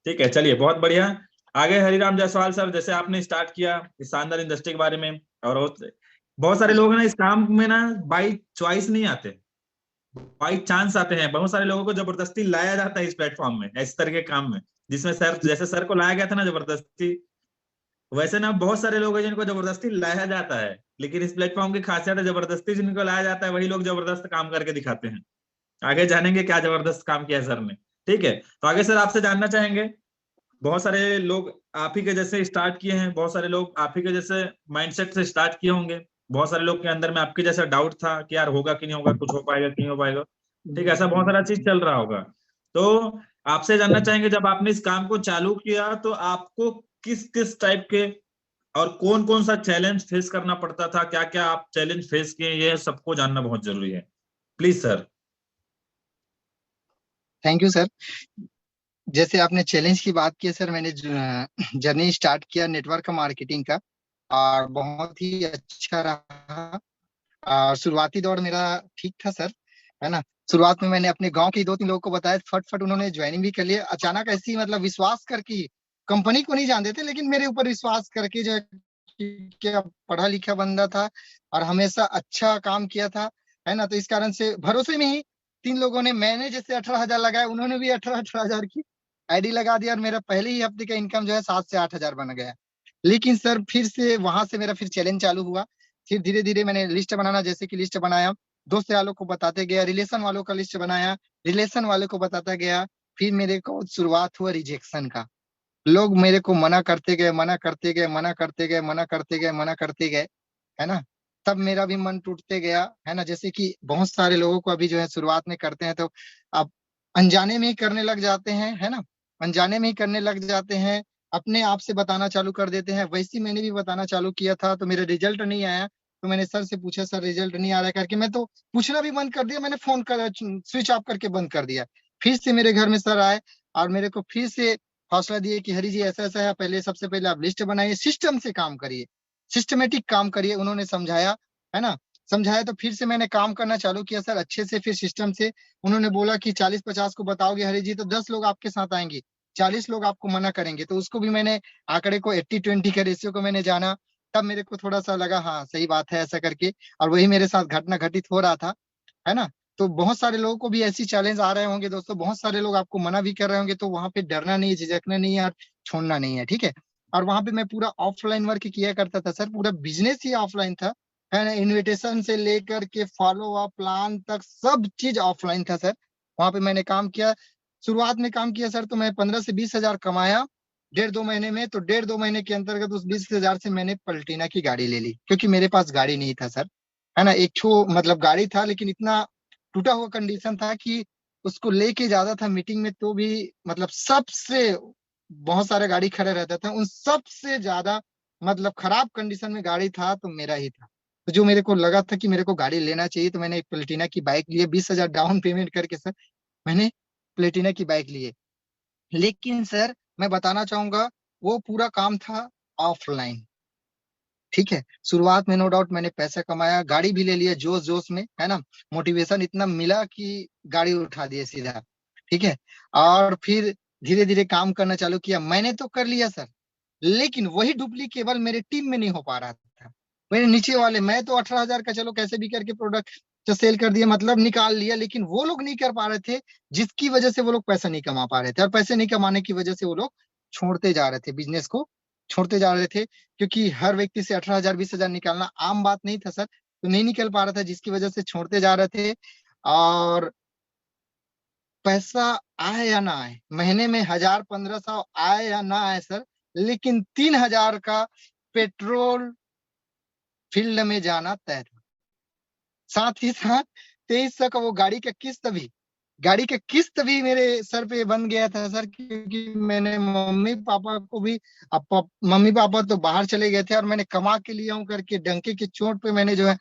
ठीक है, चलिए, बहुत बढ़िया। आगे हरिराम जायसवाल सर, जैसे आपने स्टार्ट किया इस शानदार इंडस्ट्री के बारे में, और बहुत सारे लोग ना इस काम में ना बाई चॉइस नहीं आते, बाई चांस आते हैं। बहुत सारे लोगों को जबरदस्ती लाया जाता है इस प्लेटफॉर्म में, इस तरह के काम में, जिसमें सर, जैसे सर को लाया गया था ना जबरदस्ती, वैसे ना बहुत सारे लोग हैं जिनको जबरदस्ती लाया जाता है। लेकिन इस प्लेटफॉर्म की खासियत है, जबरदस्ती जिनको लाया जाता है वही लोग जबरदस्त काम करके दिखाते हैं। आगे जानेंगे क्या जबरदस्त काम किया है सर ने। ठीक है, तो आगे सर आपसे जानना चाहेंगे, बहुत सारे लोग आप ही के जैसे स्टार्ट किए हैं, बहुत सारे लोग आप ही के जैसे माइंडसेट से स्टार्ट किए होंगे, बहुत सारे लोग के अंदर में आपके जैसा डाउट था कि यार होगा कि नहीं होगा, कुछ हो पाएगा कि नहीं हो पाएगा। ठीक है, ऐसा बहुत सारा चीज चल रहा होगा। तो आपसे जानना चाहेंगे, जब आपने इस काम को चालू किया तो आपको किस किस टाइप के और कौन कौन सा चैलेंज फेस करना पड़ता था, क्या क्या आप चैलेंज फेस किए, ये सबको जानना बहुत जरूरी है। Please sir. Thank you sir. जैसे आपने चैलेंज की बात की है सर, मैंने जर्नी स्टार्ट किया नेटवर्क मार्केटिंग का, और बहुत ही अच्छा रहा। और शुरुआती दौर मेरा ठीक था सर, है ना। शुरुआत में मैंने अपने गांव के 2-3 लोगों को बताया, फट फट उन्होंने ज्वाइनिंग भी कर लिया। अचानक ऐसी मतलब विश्वास करके, कंपनी को नहीं जानते थे लेकिन मेरे ऊपर विश्वास करके जो है कि क्या पढ़ा लिखा बंदा था और हमेशा अच्छा काम किया था, है ना। तो इस कारण से भरोसे में ही 3 लोगों ने, मैंने जैसे 18,000 लगाया, उन्होंने भी 18,000 की आईडी लगा दिया, और मेरा पहले ही हफ्ते का इनकम जो है 7 से 8 हजार बन गया। लेकिन सर फिर से वहां से मेरा फिर चैलेंज चालू हुआ। फिर धीरे धीरे मैंने लिस्ट बनाना, जैसे कि लिस्ट बनाया, दोस्त यारों को बताते गया, रिलेशन वालों का लिस्ट बनाया, रिलेशन वाले को बताता गया। फिर मेरे को शुरुआत हुआ रिजेक्शन का। लोग मेरे को मना करते गए, मना करते गए, मना करते गए, मना करते गए, मना करते गए, है ना। तब मेरा भी मन टूटते गया, है ना। जैसे कि बहुत सारे लोगों को अभी जो है शुरुआत में करते हैं तो अब अनजाने में ही करने लग जाते हैं, है ना। अनजाने में ही करने लग जाते हैं, अपने आप से बताना चालू कर देते हैं। वैसे ही मैंने भी बताना चालू किया था, तो मेरा रिजल्ट नहीं आया, तो मैंने सर से पूछा, सर रिजल्ट नहीं आ रहा है करके, मैं तो पूछना भी बंद कर दिया, मैंने फोन कर स्विच ऑफ करके बंद कर दिया। फिर से मेरे घर में सर आए और मेरे को फिर से हौसला दिए कि हरी जी ऐसा ऐसा है, पहले सबसे पहले आप लिस्ट बनाइए, सिस्टम से काम करिए, सिस्टमेटिक काम करिए। उन्होंने समझाया, है ना। समझाया तो फिर से मैंने काम करना चालू किया सर, अच्छे से, फिर सिस्टम से। उन्होंने बोला कि 40-50 को बताओगे हरी जी तो 10 लोग आपके साथ आएंगे, 40 लोग आपको मना करेंगे। तो उसको भी मैंने आंकड़े को 80-20 के रेशियो को मैंने जाना। तब मेरे को थोड़ा सा लगा, हाँ सही बात है, ऐसा करके। और वही मेरे साथ घटना घटित हो रहा था, है ना। तो बहुत सारे लोगों को भी ऐसी चैलेंज आ रहे होंगे दोस्तों, बहुत सारे लोग आपको मना भी कर रहे होंगे, तो वहां पे डरना नहीं है, झिझकना नहीं है और छोड़ना नहीं है, ठीक है। और वहां पे मैं पूरा ऑफलाइन वर्क किया करता था सर, पूरा बिजनेस ही ऑफलाइन था, है ना। इनविटेशन से लेकर के फॉलो अप प्लान तक सब चीज ऑफलाइन था सर। वहां पे मैंने काम किया, शुरुआत में काम किया सर, तो मैं 15 से 20 हजार कमाया 1.5-2 महीने में। तो 1.5-2 महीने के अंतर्गत उस 20 हजार से मैंने पलटीना की गाड़ी ले ली, क्योंकि मेरे पास गाड़ी नहीं था सर, है ना। एक छो मतलब गाड़ी था, लेकिन इतना टूटा हुआ कंडीशन था कि उसको लेके जाता था मीटिंग में तो भी, मतलब सबसे, बहुत सारे गाड़ी खड़े रहते थे, उन सबसे ज्यादा मतलब खराब कंडीशन में गाड़ी था तो मेरा ही था। तो जो मेरे को लगा था कि मेरे को गाड़ी लेना चाहिए, तो मैंने एक प्लेटिना की बाइक ली, 20 हजार डाउन पेमेंट करके सर मैंने प्लेटिना की बाइक ली है। लेकिन सर मैं बताना चाहूंगा, वो पूरा काम था ऑफलाइन, ठीक है। शुरुआत में नो डाउट मैंने पैसा कमाया, गाड़ी भी ले लिया जोश जोश में, है ना। मोटिवेशन इतना मिला कि गाड़ी उठा दिए सीधा, ठीक है। और फिर धीरे धीरे काम करना चालू किया, मैंने तो कर लिया सर, लेकिन वही डुप्लीकेबल मेरे टीम में नहीं हो पा रहा था। मेरे नीचे वाले, मैं तो 18 हजार का चलो कैसे भी करके प्रोडक्ट जो सेल कर दिया मतलब निकाल लिया, लेकिन वो लोग नहीं कर पा रहे थे, जिसकी वजह से वो लोग पैसा नहीं कमा पा रहे थे, और पैसे नहीं कमाने की वजह से वो लोग छोड़ते जा रहे थे, बिजनेस को छोड़ते जा रहे थे, क्योंकि हर व्यक्ति से 18,000 20,000 निकालना आम बात नहीं था सर, तो नहीं निकल पा रहा था, जिसकी वजह से छोड़ते जा रहे थे। और पैसा आए या ना आए, महीने में 1,000 1500 आए या ना आए सर, लेकिन 3,000 का पेट्रोल फील्ड में जाना तय था। साथ ही साथ 2300 का वो गाड़ी का किस्त भी मेरे सर पे बन गया था सर, क्योंकि मैंने मम्मी पापा को भी, मम्मी पापा तो बाहर चले गए थे और मैंने कमा के लिया हूँ करके डंके की चोट पे मैंने जो है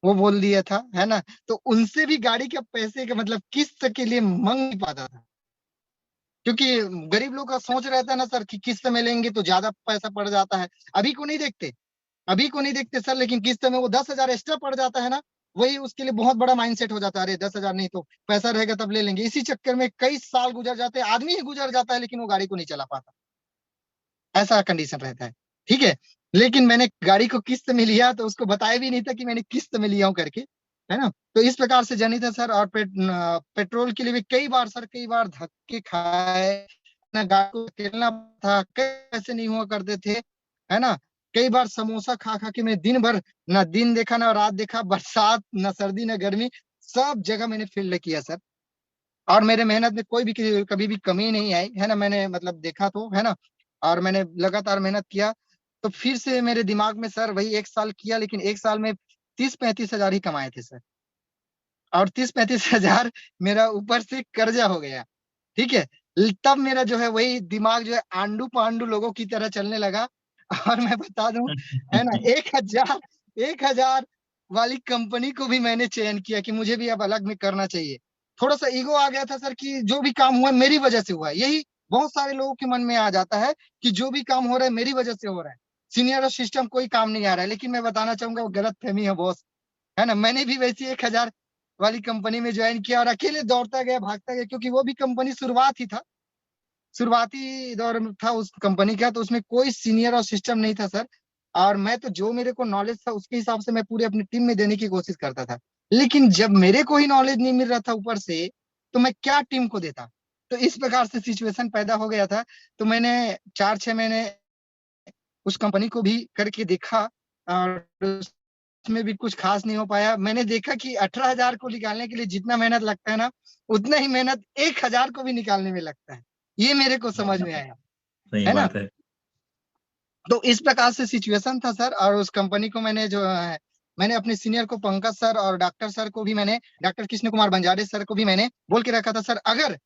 वो बोल दिया था, है ना। तो उनसे भी गाड़ी के पैसे का मतलब किस्त के लिए मांग नहीं पाता था, क्योंकि गरीब लोग का सोच रहता है ना सर कि किस्त में लेंगे तो ज्यादा पैसा पड़ जाता है। अभी को नहीं देखते, अभी को नहीं देखते सर, लेकिन किस्त में वो 10,000 एक्स्ट्रा पड़ जाता है ना, वही उसके लिए बहुत बड़ा माइंडसेट हो जाता है, अरे 10,000 नहीं तो पैसा रहेगा तब ले लेंगे। इसी चक्कर में कई साल गुजर जाते हैं, आदमी ही गुजर जाता है, लेकिन वो गाड़ी को नहीं चला पाता, ऐसा कंडीशन रहता है। ठीक है, लेकिन मैंने गाड़ी को किस्त में लिया तो उसको बताया भी नहीं था कि मैंने किस्त में लिया हूं करके, है ना। तो इस प्रकार से जर्नी था सर। और पेट्रोल के लिए भी कई बार सर, कई बार धक्के खाए ना, गाड़ी को अकेलना था, कई पैसे नहीं हुआ करते थे, है ना। कई बार समोसा खा खा के मैं दिन भर, ना दिन देखा ना रात देखा, बरसात ना सर्दी ना गर्मी, सब जगह मैंने फील्ड किया सर। और मेरे मेहनत में कोई भी कभी भी कमी नहीं आई, है ना, मैंने मतलब देखा तो, है ना। और मैंने लगातार मेहनत किया, तो फिर से मेरे दिमाग में सर वही 1 साल किया, लेकिन 1 साल में 30-35 हजार ही कमाए थे सर। और 30-35 हजार मेरा ऊपर से कर्जा हो गया। ठीक है, तब मेरा जो है वही दिमाग जो है आंडू पांडू लोगों की तरह चलने लगा। और मैं बता दूं, है ना, 1,000 वाली कंपनी को भी मैंने चयन किया कि मुझे भी अब अलग में करना चाहिए। थोड़ा सा ईगो आ गया था सर कि जो भी काम हुआ है मेरी वजह से हुआ है, यही बहुत सारे लोगों के मन में आ जाता है कि जो भी काम हो रहा है मेरी वजह से हो रहा है, सीनियर सिस्टम कोई काम नहीं आ रहा है। लेकिन मैं बताना चाहूंगा वो गलत फहमी है बॉस, है ना। मैंने भी वैसी 1,000 वाली कंपनी में ज्वाइन किया और अकेले दौड़ता गया भागता गया, क्योंकि वो भी कंपनी शुरुआत ही था, शुरुआती दौर में था उस कंपनी का, तो उसमें कोई सीनियर और सिस्टम नहीं था सर। और मैं तो जो मेरे को नॉलेज था उसके हिसाब से मैं पूरे अपनी टीम में देने की कोशिश करता था, लेकिन जब मेरे को ही नॉलेज नहीं मिल रहा था ऊपर से, तो मैं क्या टीम को देता। तो इस प्रकार से सिचुएशन पैदा हो गया था। तो मैंने 4-6 महीने उस कंपनी को भी करके देखा, और उसमें भी कुछ खास नहीं हो पाया। मैंने देखा कि 18,000 को निकालने के लिए जितना मेहनत लगता है ना, उतना ही मेहनत 1,000 को भी निकालने में लगता है, ये मेरे को समझ में आया, सही है ना। बात है। तो इस प्रकार से सिचुएशन था सर। और उस कंपनी को मैंने जो है, मैंने अपने सीनियर को पंकज सर और डॉक्टर सर को भी, मैंने डॉक्टर कृष्ण कुमार बंजारे सर को भी मैंने बोल के रखा था, सर अगर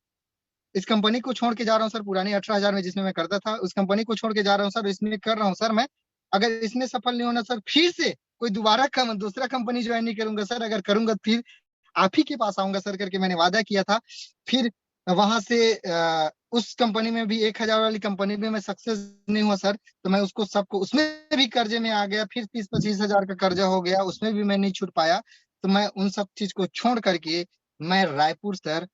इस कंपनी को छोड़ के जा रहा हूँ सर, पुरानी 18,000 में जिसमें मैं करता था, उस कंपनी को छोड़ के जा रहा हूँ सर, इसमें कर रहा हूँ सर मैं, अगर इसमें सफल नहीं होना सर, फिर से कोई दोबारा दूसरा कंपनी ज्वाइन नहीं करूंगा सर, अगर करूंगा फिर आप ही के पास आऊंगा सर करके मैंने वादा किया था। फिर वहां से उस कंपनी में भी 1,000 वाली कंपनी में मैं सक्सेस नहीं हुआ सर, तो मैं उसको सबको उसमें भी कर्जे में आ गया, फिर 30-25 हजार का कर्जा हो गया, उसमें भी मैं नहीं छूट पाया। तो मैं उन सब चीज को छोड़ करके मैं रायपुर सर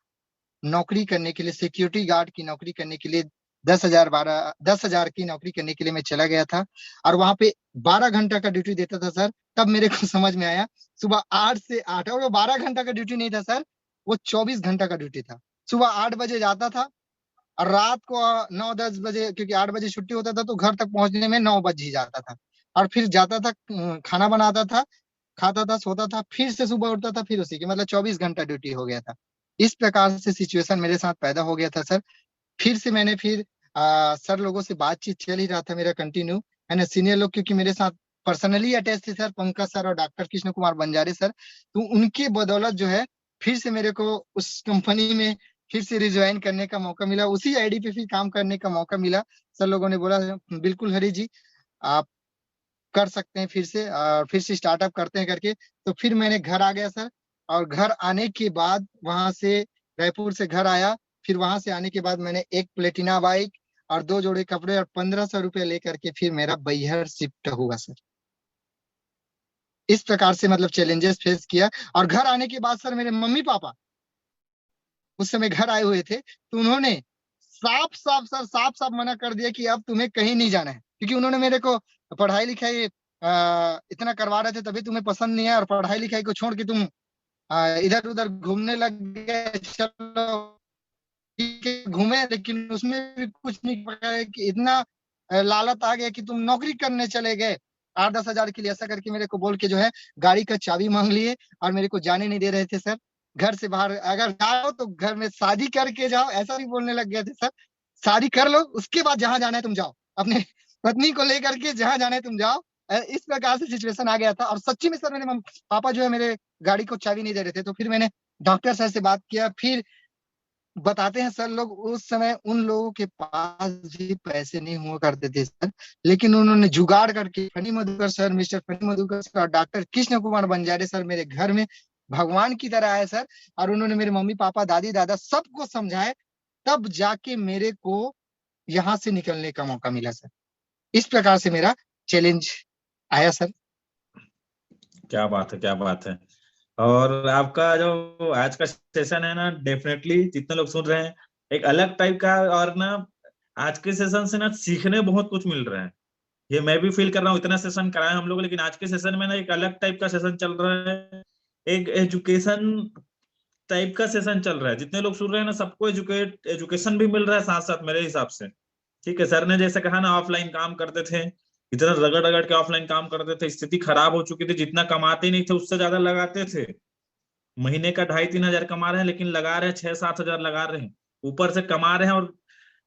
नौकरी करने के लिए, सिक्योरिटी गार्ड की नौकरी करने के लिए, 10,000 की नौकरी करने के लिए मैं चला गया था। और वहां पे 12 घंटा का ड्यूटी देता था सर। तब मेरे को समझ में आया, सुबह 8 से 8, और वो 12 घंटा का ड्यूटी नहीं था सर, वो 24 घंटा का ड्यूटी था। सुबह 8 बजे जाता था और रात को 9-10 बजे, क्योंकि 8 बजे छुट्टी होता था, तो घर तक पहुंचने में 9 बज ही जाता था। और फिर जाता था, खाना बनाता था, खाता था, सोता था, फिर से सुबह उठता था, फिर उसी की मतलब 24 घंटा ड्यूटी हो गया था। इस प्रकार से सिचुएशन मेरे साथ पैदा हो गया था सर। फिर से मैंने फिर सर लोगों से बातचीत चल ही रहा था मेरा कंटिन्यू, है ना। सीनियर लोग क्योंकि मेरे साथ पर्सनली अटैच थे सर, पंकज सर और डॉक्टर कृष्ण कुमार बंजारे सर, तो उनकी बदौलत जो है फिर से मेरे को उस कंपनी में फिर से रिज्वाइन करने का मौका मिला, उसी आईडी पे फिर काम करने का मौका मिला। सर लोगों ने बोला बिल्कुल हरी जी, आप कर सकते हैं फिर से, फिर से स्टार्टअप करते हैं करके। तो फिर मैंने घर आ गया सर। और घर आने के बाद वहां से, रायपुर से घर आया, फिर वहां से आने के बाद मैंने एक प्लेटिना बाइक और 2 जोड़े कपड़े और 1,500 रुपये लेकर के फिर मेरा बैहर शिफ्ट हुआ सर। इस प्रकार से मतलब चैलेंजेस फेस किया। और घर आने के बाद सर मेरे मम्मी पापा उस समय घर आए हुए थे, तो उन्होंने साफ साफ सर, साफ साफ मना कर दिया कि अब तुम्हें कहीं नहीं जाना है, क्योंकि उन्होंने मेरे को पढ़ाई लिखाई इतना करवा रहे थे, तभी तुम्हें पसंद नहीं है, और पढ़ाई लिखाई को छोड़ के तुम इधर उधर घूमने लग गए, चलो ठीक है घूमे, लेकिन उसमें भी कुछ नहीं पता कि इतना लालच आ गया कि तुम नौकरी करने चले गए 8-10 हजार के लिए, ऐसा करके मेरे को बोल के जो है गाड़ी का चाबी मांग लिए और मेरे को जाने नहीं दे रहे थे सर। घर से बाहर अगर जाओ तो घर में शादी करके जाओ, ऐसा भी बोलने लग गए थे सर। शादी कर लो, उसके बाद जहां जाना है तुम जाओ, अपने पत्नी को लेकर के जहां जाना है तुम जाओ। इस प्रकार से सिचुएशन आ गया था। और सच्ची में सर मेरे पापा जो है मेरे गाड़ी को चाबी नहीं दे रहे थे, तो फिर मैंने डॉक्टर सर से बात किया। फिर बताते हैं सर लोग, उस समय उन लोगों के पास भी पैसे नहीं हुआ करते थे सर, लेकिन उन्होंने जुगाड़ करके funny Madhukar sir, mister funny Madhukar sir और डॉक्टर कृष्ण कुमार बंजारे सर मेरे घर में भगवान की तरह आए सर। और उन्होंने मेरे मम्मी पापा दादी दादा सबको समझाए, तब जाके मेरे को यहाँ से निकलने का मौका मिला सर। इस प्रकार से मेरा चैलेंज आया सर। क्या बात है, क्या बात है। और आपका जो आज का सेशन है ना, डेफिनेटली जितने लोग सुन रहे हैं एक अलग टाइप का, और ना आज के सेशन से ना सीखने बहुत कुछ मिल रहा है। ये मैं भी फील कर रहा हूँ, इतना सेशन कराए हम लोग, लेकिन आज के सेशन में ना एक अलग टाइप का सेशन चल रहा है, एक एजुकेशन टाइप का सेशन चल रहा है। जितने लोग सुन रहे हैं ना, सबको एजुकेशन भी मिल रहा है साथ साथ, मेरे हिसाब से। ठीक है, सर ने जैसे कहा ना, ऑफलाइन काम करते थे, इतना रगड़ रगड़ के ऑफलाइन काम करते थे, स्थिति खराब हो चुकी थी, जितना कमाते नहीं थे उससे ज्यादा लगाते थे। महीने का 2,500-3,000 कमा रहे हैं, लेकिन लगा रहे हैं 6-7 हजार लगा रहे हैं, ऊपर से कमा रहे हैं और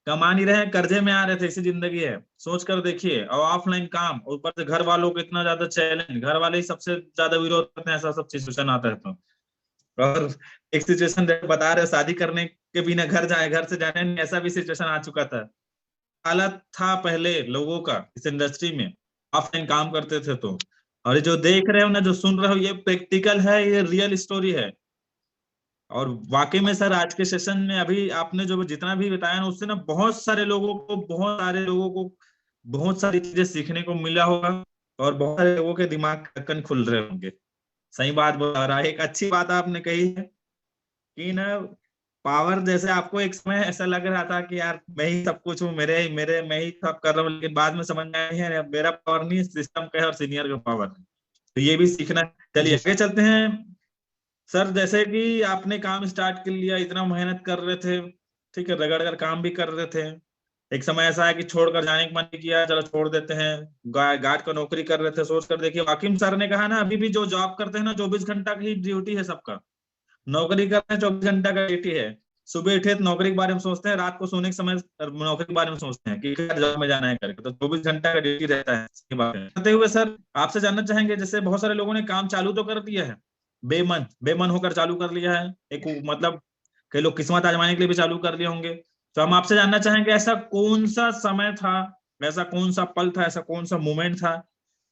कमा नहीं रहे हैं, कर्जे में आ रहे थे। ऐसी जिंदगी है, सोच कर देखिए। और ऑफलाइन काम, ऊपर से घर वालों को इतना ज्यादा चैलेंज, घर वाले ही सबसे ज्यादा विरोध करते हैं, ऐसा सब सिचुएशन आता है। तो और एक सिचुएशन बता रहे, शादी करने के बिना घर जाए, घर से जाने नहीं, ऐसा भी सिचुएशन आ चुका था। हालत था पहले लोगों का इस इंडस्ट्री में, ऑफलाइन काम करते थे। तो और ये जो देख रहे हो ना, जो सुन रहे हो, ये प्रैक्टिकल है, ये रियल स्टोरी है। और वाकई में सर, आज के सेशन में अभी आपने जो जितना भी बताया ना, उससे ना बहुत सारे लोगों को बहुत सारी चीजें सीखने को मिला होगा, और बहुत सारे लोगों के दिमाग ढक्कन खुल रहे होंगे। सही बात बता रहा है। एक अच्छी बात आपने कही है कि ना, पावर जैसे आपको एक समय ऐसा लग रहा था कि यार मैं ही सब कुछ हूँ, मेरे मेरे मैं ही सब कर रहा हूँ, लेकिन बाद में समझ में आया है मेरा पावर नहीं, सिस्टम का है और सीनियर का पावर है। तो ये भी सीखना। चलिए जी आगे चलते हैं सर। जैसे कि आपने काम स्टार्ट कर लिया, इतना मेहनत कर रहे थे, ठीक है, रगड़ कर काम भी कर रहे थे। एक समय ऐसा है कि छोड़कर जाने का मन नहीं किया, चलो छोड़ देते हैं। गार्ड का नौकरी कर रहे थे, सोच कर देखिए, वाकिम सर ने कहा ना, अभी भी जो जॉब करते हैं ना, 24 घंटा की ड्यूटी है सबका। नौकरी कर रहे हैं, 24 घंटा का ड्यूटी है। सुबह उठे तो नौकरी के बारे में सोचते हैं, रात को सोने के समय नौकरी के बारे में सोचते हैं कि जॉब में जाना है करके। तो 24 घंटा का ड्यूटी रहता है। सही बात है। करते हुए सर, आपसे जानना चाहेंगे, जैसे बहुत सारे लोगों ने काम चालू तो कर दिया है, बेमन बेमन होकर चालू कर लिया है, एक मतलब कई लोग किस्मत आजमाने के लिए भी चालू कर लिए होंगे। तो हम आपसे जानना चाहेंगे, ऐसा कौन सा समय था, ऐसा कौन सा पल था, ऐसा कौन सा मोमेंट था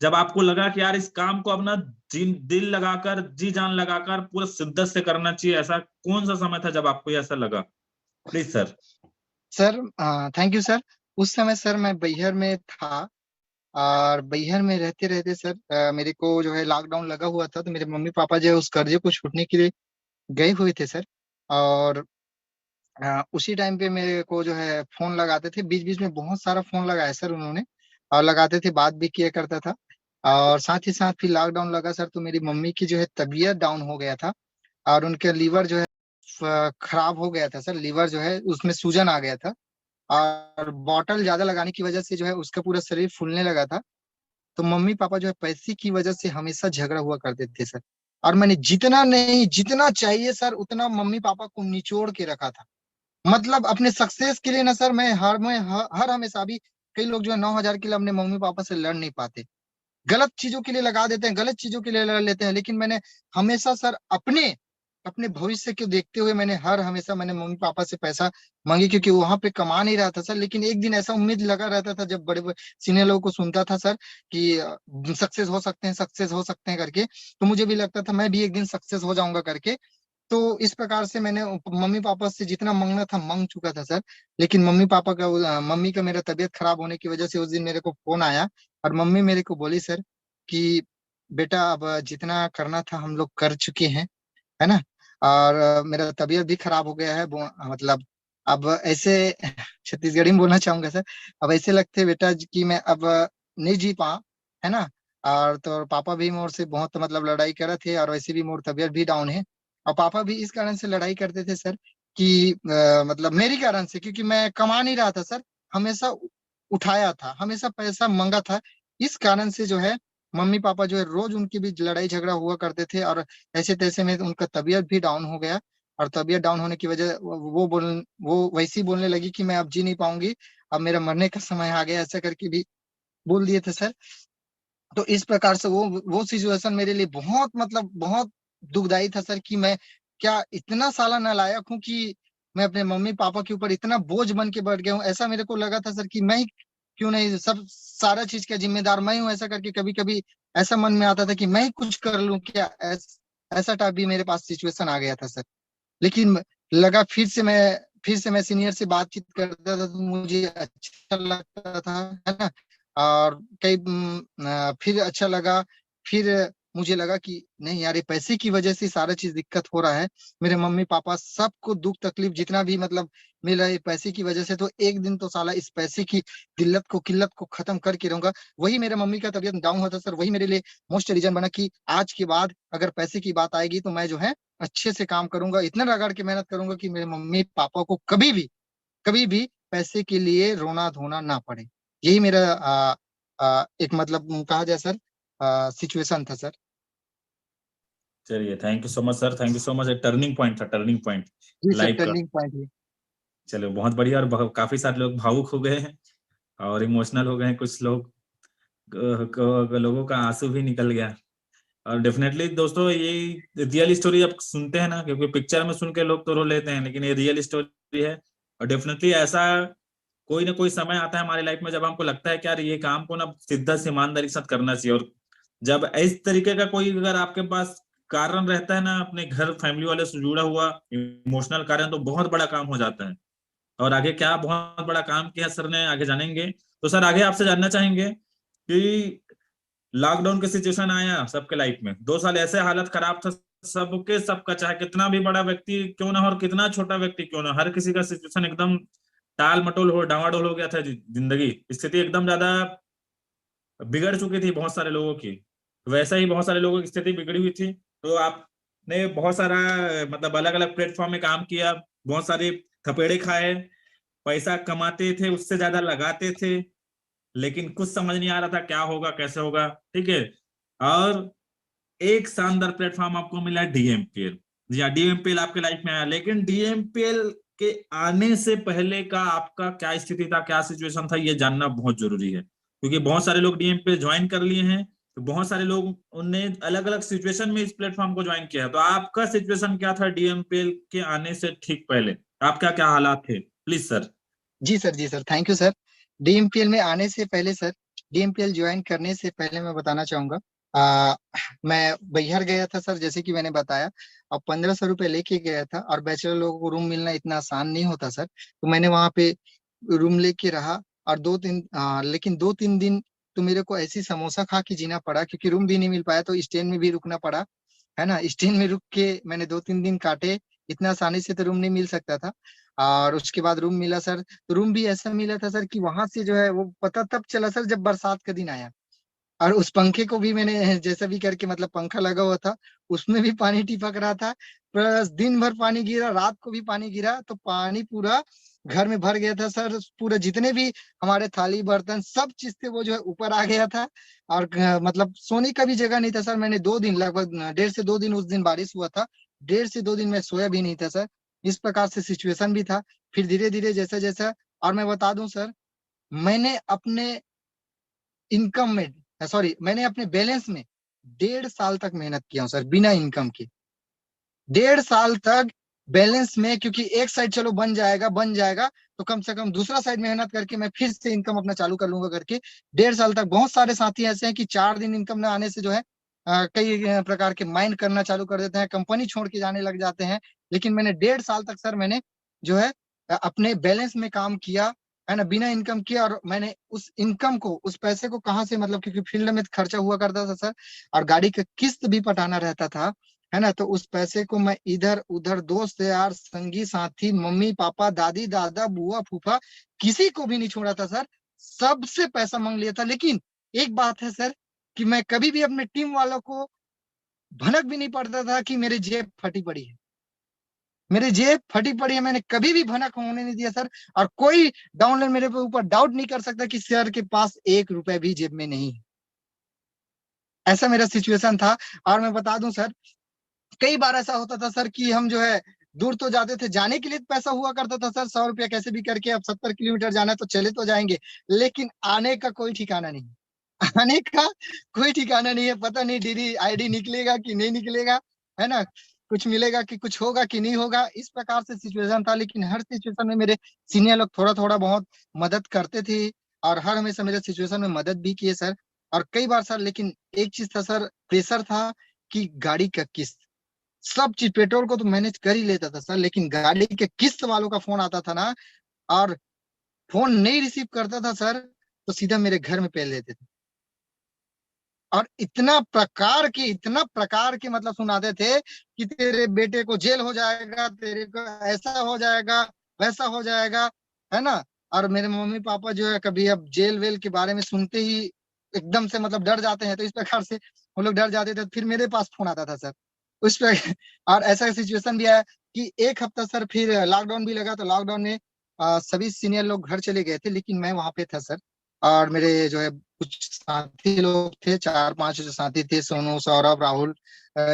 जब आपको लगा कि यार इस काम को अपना दिल लगाकर, जी जान लगाकर पूरा शिद्दत से करना चाहिए? ऐसा कौन सा समय था जब आपको ऐसा लगा? Please sir. Sir, thank you sir. उस समय सर मैं बैहर में था, और बैहर में रहते रहते सर मेरे को जो है लॉकडाउन लगा हुआ था, तो मेरे मम्मी पापा जो है उस कर्जे को छूटने के लिए गए हुए थे सर। और उसी टाइम पे मेरे को जो है फोन लगाते थे, बीच बीच में बहुत सारा फोन लगाया सर उन्होंने, और लगाते थे, बात भी किया करता था। और साथ ही साथ फिर लॉकडाउन लगा सर, तो मेरी मम्मी की जो है तबीयत डाउन हो गया था, और उनके लीवर जो है खराब हो गया था सर। लीवर जो है उसमें सूजन आ गया था, और बॉटल ज्यादा लगाने की वजह से जो है उसका पूरा शरीर फूलने लगा था। तो मम्मी पापा जो है पैसे की वजह से हमेशा झगड़ा हुआ करते थे सर। और मैंने जितना नहीं, जितना चाहिए सर उतना मम्मी पापा को निचोड़ के रखा था। मतलब अपने सक्सेस के लिए ना सर, मैं हर हमेशा भी, कई लोग जो है 9 हजार के लिए अपने मम्मी पापा से लड़ नहीं पाते, गलत चीजों के लिए लगा देते हैं, गलत चीजों के लिए लड़ लेते हैं। लेकिन मैंने हमेशा सर अपने अपने भविष्य को देखते हुए मैंने हमेशा मैंने मम्मी पापा से पैसा मांगी, क्योंकि वहां पे कमा नहीं रहा था सर। लेकिन एक दिन ऐसा उम्मीद लगा रहता था, जब बड़े बड़े सीनियर लोगों को सुनता था सर कि सक्सेस हो सकते हैं, सक्सेस हो सकते हैं करके, तो मुझे भी लगता था मैं भी एक दिन सक्सेस हो जाऊंगा करके। तो इस प्रकार से मैंने मम्मी पापा से जितना मांगना था मांग चुका था सर। लेकिन मम्मी का मेरा तबीयत खराब होने की वजह से उस दिन मेरे को फोन आया, और मम्मी मेरे को बोली सर कि बेटा अब जितना करना था हम लोग कर चुके हैं, है ना। और मेरा तबीयत भी खराब हो गया है, मतलब अब ऐसे छत्तीसगढ़ी में बोलना चाहूंगा सर, अब ऐसे लगते बेटा कि मैं अब नहीं जी पाऊँ, है ना। और तो पापा भी मोर से बहुत मतलब लड़ाई करे थे, और वैसे भी मोर तबीयत भी डाउन है। और पापा भी इस कारण से लड़ाई करते थे सर कि मतलब मेरी कारण से, क्योंकि मैं कमा नहीं रहा था सर, हमेशा उठाया था, हमेशा पैसा मांगा था। इस कारण से जो है मम्मी पापा जो है रोज उनके बीच लड़ाई झगड़ा हुआ करते थे, और ऐसे तैसे में उनका तबीयत भी डाउन हो गया। और तबीयत डाउन होने की वजह वो वैसी बोलने लगी कि मैं अब जी नहीं पाऊंगी, अब मेरा मरने का समय आ गया, ऐसा करके भी बोल दिए थे सर। तो इस प्रकार से वो सिचुएशन मेरे लिए बहुत मतलब बहुत दुखदाई था सर, कि मैं क्या इतना साला नालायक हूँ कि मैं अपने मम्मी पापा के ऊपर इतना बोझ बन के बैठ गया हूँ। ऐसा मेरे को लगा था सर कि मैं ही क्यों नहीं, सब सारा चीज का जिम्मेदार मैं हूँ, ऐसा करके कभी कभी ऐसा मन में आता था कि मैं ही कुछ कर लूं क्या, ऐसा टाइप भी मेरे पास सिचुएशन आ गया था सर। लेकिन लगा फिर से मैं सीनियर से बातचीत करता था तो मुझे अच्छा लगता था, है ना। और फिर अच्छा लगा। फिर मुझे लगा कि नहीं यार, ये पैसे की वजह से सारा चीज दिक्कत हो रहा है। मेरे मम्मी पापा सबको दुख तकलीफ जितना भी मतलब मिल रहा है पैसे की वजह से, तो एक दिन तो साला इस पैसे की किल्लत को खत्म करके रहूंगा। वही मेरे मम्मी का तबीयत डाउन होता सर, वही मेरे लिए मोस्ट रीजन बना कि आज के बाद अगर पैसे की बात आएगी तो मैं जो है अच्छे से काम करूंगा, इतना रगड़ के मेहनत करूंगा कि मेरे मम्मी पापा को कभी भी पैसे के लिए रोना धोना ना पड़े। यही मेरा एक मतलब कहा जाए सर सिचुएशन था सर। चलिए, thank you so much sir, thank you so much. एक टर्निंग पॉइंट था, टर्निंग पॉइंट जी सर, लाइफ का। टर्निंग पॉइंट है। चलो, बहुत बढ़िया। और काफी सारे लोग भावुक हो गए हैं और इमोशनल हो गए हैं, कुछ लोग लोगों का आंसू भी निकल गया। और डेफिनेटली दोस्तों, ये रियल स्टोरी आप सुनते हैं ना, क्योंकि पिक्चर में सुन के लोग तो रो लेते हैं, लेकिन ये रियल स्टोरी है। और डेफिनेटली ऐसा कोई ना कोई समय आता है हमारी लाइफ में जब हमको लगता है कि यार ये काम को ना शिद्दत से ईमानदारी के साथ करना चाहिए। और जब इस तरीके का कोई अगर आपके पास कारण रहता है ना, अपने घर फैमिली वाले से जुड़ा हुआ इमोशनल कारण, तो बहुत बड़ा काम हो जाता है। और आगे क्या बहुत बड़ा काम किया सर ने, आगे जानेंगे। तो सर, आगे आपसे जानना चाहेंगे कि लॉकडाउन की सिचुएशन आया सबके लाइफ में, 2 साल ऐसे हालत खराब था सबका, चाहे कितना भी बड़ा व्यक्ति क्यों ना हो और कितना छोटा व्यक्ति क्यों ना, हर किसी का सिचुएशन एकदम टाल मटोल हो, डावाडोल हो गया था। जिंदगी स्थिति एकदम ज्यादा बिगड़ चुकी थी बहुत सारे लोगों की। वैसा ही बहुत सारे लोगों की स्थिति बिगड़ी हुई थी। तो आपने बहुत सारा मतलब अलग अलग प्लेटफॉर्म में काम किया, बहुत सारे थपेड़े खाए, पैसा कमाते थे, उससे ज्यादा लगाते थे, लेकिन कुछ समझ नहीं आ रहा था क्या होगा कैसे होगा। ठीक है। और एक शानदार प्लेटफॉर्म आपको मिला डीएमपीएल। जी हाँ, डीएमपीएल आपके लाइफ में आया, लेकिन डीएमपीएल के आने से पहले का आपका क्या स्थिति था, क्या सिचुएशन था, ये जानना बहुत जरूरी है। क्योंकि बहुत सारे लोग डीएमपीएल ज्वाइन कर लिए हैं, तो बहुत सारे लोग उनने अलग अलग सिचुएशन में इस प्लेटफॉर्म को ज्वाइन किया है। तो आपका सिचुएशन क्या था डीएमपीएल के आने से ठीक पहले, आपका क्या हालात थे, प्लीज सर। जी सर, जी sir, thank you sir. DMPL में आने से पहले सर, डीएमपीएल ज्वाइन करने से पहले मैं बताना चाहूंगा, आ, मैं बैहर गया था सर, जैसे कि मैंने बताया। और 1500 रुपये लेके गया था, और बैचलर लोगों को रूम मिलना इतना आसान नहीं होता सर। तो मैंने वहां पे रूम लेके रहा, और लेकिन 2-3 दिन तो मेरे को ऐसी समोसा खा के जीना पड़ा, क्योंकि रूम भी नहीं मिल पाया, तो स्टेन में भी रुकना पड़ा, है ना। स्टेन में रुक के मैंने 2-3 दिन काटे। इतना आसानी से तो रूम नहीं मिल सकता था। और उसके बाद रूम मिला सर, तो रूम भी ऐसा मिला था सर कि वहां से जो है वो पता तब चला सर जब बरसात का दिन आया। और उस पंखे को भी मैंने जैसा भी करके, मतलब पंखा लगा हुआ था, उसमें भी पानी टिपक रहा था। प्लस दिन भर पानी गिरा, रात को भी पानी गिरा, तो पानी पूरा घर में भर गया था सर। पूरा जितने भी हमारे थाली बर्तन सब चीज थे वो जो है ऊपर आ गया था। और मतलब सोने का भी जगह नहीं था सर। मैंने 2 दिन, लगभग 1.5 से 2 दिन, उस दिन बारिश हुआ था, 1.5 से 2 दिन मैं सोया भी नहीं था सर। इस प्रकार से सिचुएशन भी था। फिर धीरे धीरे जैसा जैसा, और मैं बता दूं सर, मैंने अपने इनकम में, सॉरी, मैंने अपने बैलेंस में 1.5 साल तक मेहनत किया हूँ सर, बिना इनकम के। 1.5 साल तक बैलेंस में, क्योंकि एक साइड चलो बन जाएगा, तो कम से कम दूसरा साइड मेहनत करके मैं फिर से इनकम अपना चालू कर लूंगा करके। 1.5 साल तक बहुत सारे साथी ऐसे हैं कि 4 दिन इनकम ना आने से जो है कई प्रकार के माइंड करना चालू कर देते हैं, कंपनी छोड़ के जाने लग जाते हैं। लेकिन मैंने 1.5 साल तक सर मैंने जो है अपने बैलेंस में काम किया, है ना, बिना इनकम किया। और मैंने उस इनकम को, उस पैसे को कहाँ से, मतलब क्योंकि फील्ड में खर्चा हुआ करता था सर, और गाड़ी का किस्त भी पटाना रहता था, है ना। तो उस पैसे को मैं इधर उधर, दोस्त यार, संगी साथी, मम्मी पापा, दादी दादा, बुआ फूफा, किसी को भी नहीं छोड़ा था सर। सबसे पैसा मांग लिया था। लेकिन एक बात है सर, कि मैं कभी भी अपने टीम वालों को भनक भी नहीं पड़ता था कि मेरी जेब फटी पड़ी है। मेरी जेब फटी पड़ी है, मैंने कभी भी भनक होने नहीं दिया सर। और कोई डाउनलोड मेरे ऊपर डाउट नहीं कर सकता कि सर के पास 1 रुपए भी जेब में नहीं है। ऐसा मेरा सिचुएशन था। और मैं बता दूं सर, कई बार ऐसा होता था सर कि हम जो है दूर तो जाते थे, जाने के लिए तो पैसा हुआ करता था सर, 100 रुपया कैसे भी करके, अब 70 किलोमीटर जाना है तो चले तो जाएंगे, लेकिन आने का कोई ठिकाना नहीं। आने का कोई ठिकाना नहीं है, पता नहीं डीडी आईडी निकलेगा कि नहीं निकलेगा, है ना, कुछ मिलेगा कि कुछ होगा कि नहीं होगा, इस प्रकार से सिचुएशन था। लेकिन हर सिचुएशन में मेरे सीनियर लोग थोड़ा थोड़ा बहुत मदद करते थे, और हर हमेशा मेरे सिचुएशन में मदद भी किए सर। और कई बार सर, लेकिन एक चीज था सर, प्रेशर था कि गाड़ी का किस्त, सब चीज, पेट्रोल को तो मैनेज कर ही लेता था सर, लेकिन गाड़ी के किस्त वालों का फोन आता था ना, और फोन नहीं रिसीव करता था सर, तो सीधा मेरे घर में पेल देते थे। और इतना प्रकार के मतलब सुनाते थे कि तेरे बेटे को जेल हो जाएगा, तेरे को ऐसा हो जाएगा, वैसा हो जाएगा, है ना। और मेरे मम्मी पापा जो है कभी अब जेल वेल के बारे में सुनते ही एकदम से मतलब डर जाते हैं, तो इस प्रकार से वो लोग डर जाते थे, फिर मेरे पास फोन आता था सर उस पर। और ऐसा सिचुएशन भी आया कि एक हफ्ता सर, फिर लॉकडाउन भी लगा, तो लॉकडाउन में सभी सीनियर लोग घर चले गए थे, लेकिन मैं वहां पे था सर। और मेरे जो है कुछ साथी लोग थे, 4-5 जो साथी थे, सोनू, सौरभ, राहुल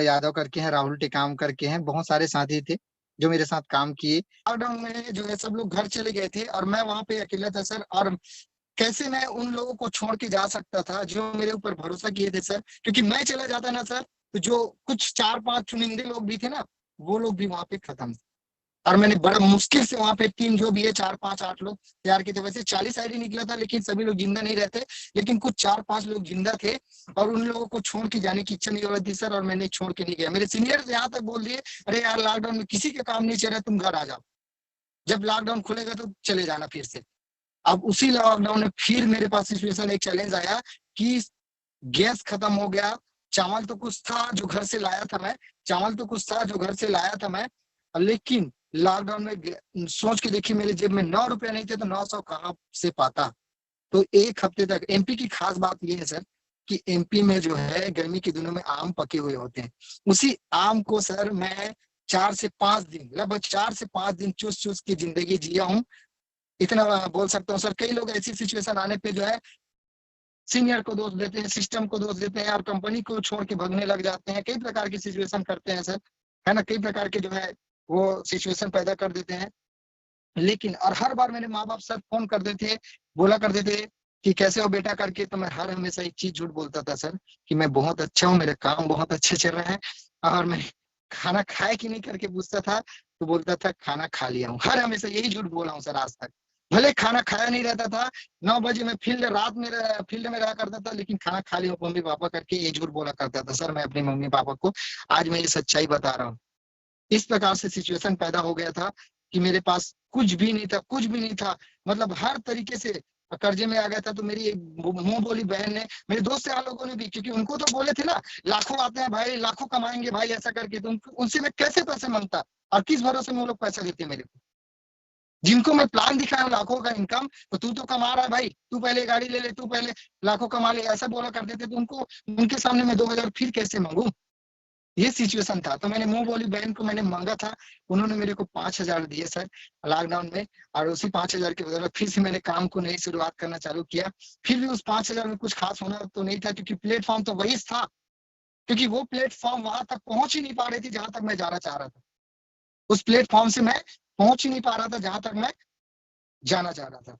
यादव करके हैं, राहुल टेकाम करके हैं, बहुत सारे साथी थे जो मेरे साथ काम किए। लॉकडाउन में जो है सब लोग घर चले गए थे और मैं वहां पे अकेला था सर। और कैसे मैं उन लोगों को छोड़ के जा सकता था जो मेरे ऊपर भरोसा किए थे सर, क्योंकि मैं चला जाता ना सर, तो जो कुछ 4-5 चुनिंदे लोग भी थे ना, वो लोग भी वहां पे खत्म थे। और मैंने बड़ा मुश्किल से वहां पे टीम जो भी है 4-5-8 लोग तैयार किए थे। वैसे 40 आईडी निकला था, लेकिन सभी लोग जिंदा नहीं रहते, लेकिन कुछ 4-5 लोग जिंदा थे। और उन लोगों को छोड़ के जाने की इच्छा नहीं हो रही थी सर, और मैंने छोड़ के नहीं गया। मेरे सीनियर यहाँ तक बोल दिए, अरे यार लॉकडाउन में किसी का काम नहीं चल रहा, तुम घर आ जाओ, जब लॉकडाउन खुलेगा तो चले जाना फिर से। अब उसी लॉकडाउन में फिर मेरे पास सिचुएशन, एक चैलेंज आया कि गैस खत्म हो गया, चावल तो कुछ था जो घर से लाया था मैं, लेकिन लॉकडाउन में सोच के देखिए, मेरे जेब में 9 रुपए नहीं थे, तो 900 कहाँ से पाता। तो एक हफ्ते तक, एमपी की खास बात यह है सर कि एमपी में जो है गर्मी के दिनों में आम पके हुए होते हैं, उसी आम को सर मैं 4 से 5 दिन, लगभग 4 से 5 दिन चूस चूस की जिंदगी जिया हूँ। इतना बोल सकता हूँ सर। कई लोग ऐसी सिचुएशन आने पे जो है सीनियर को दोष देते हैं, सिस्टम को दोष देते हैं, और कंपनी को छोड़ के भागने लग जाते हैं, कई प्रकार की सिचुएशन करते हैं सर, है ना, कई प्रकार के जो है वो सिचुएशन पैदा कर देते हैं। लेकिन और हर बार मेरे माँ बाप सर फोन कर देते, बोला करते थे कि कैसे हो बेटा करके, तो मैं हर हमेशा एक चीज झूठ बोलता था सर कि मैं बहुत अच्छा हूँ, मेरे काम बहुत अच्छे चल रहे हैं। और मैं खाना खाए कि नहीं करके पूछता था, तो बोलता था खाना खा लिया हूँ। हर हमेशा यही झूठ बोला हूँ सर आज तक। भले खाना खाया नहीं रहता था, 9 बजे मैं रात में फील्ड में रहा करता था, लेकिन खाना खा लिया मम्मी पापा करके, ये झूठ बोला करता था सर मैं अपने मम्मी पापा को। आज मैं ये सच्चाई बता रहा हूँ। इस प्रकार से सिचुएशन पैदा हो गया था कि मेरे पास कुछ भी नहीं था, कुछ भी नहीं था, मतलब हर तरीके से कर्जे में आ गया था। तो मेरी एक मुंह बोली बहन ने, मेरे दोस्त यार लोगों ने भी, क्योंकि उनको तो बोले थे ना लाखों आते हैं भाई, लाखों कमाएंगे भाई ऐसा करके, तो उनसे मैं कैसे पैसे मांगता, और किस भरोसे में वो लोग पैसा देते मेरे को, जिनको मैं प्लान दिखाया लाखों का इनकम, तो तू तो कमा रहा है भाई, तू पहले गाड़ी ले ले, तू पहले लाखों कमा ले, ऐसा बोला करते थे। तो उनको, उनके सामने मैं 2,000 फिर कैसे मांगू, ये सिचुएशन था। तो मैंने मुंह बोली बहन को मैंने मांगा था, उन्होंने मेरे को 5,000 दिए सर लॉकडाउन में। और उसी 5,000 के बदौलत फिर से मैंने काम को नई शुरुआत करना चालू किया। फिर भी उस 5,000 में कुछ खास होना तो नहीं था, क्योंकि प्लेटफॉर्म तो वही था, क्योंकि वो प्लेटफॉर्म वहां तक पहुंच ही नहीं पा रही थी जहां तक मैं जाना चाह रहा था। उस प्लेटफॉर्म से मैं पहुंच ही नहीं पा रहा था जहां तक मैं जाना चाह रहा था।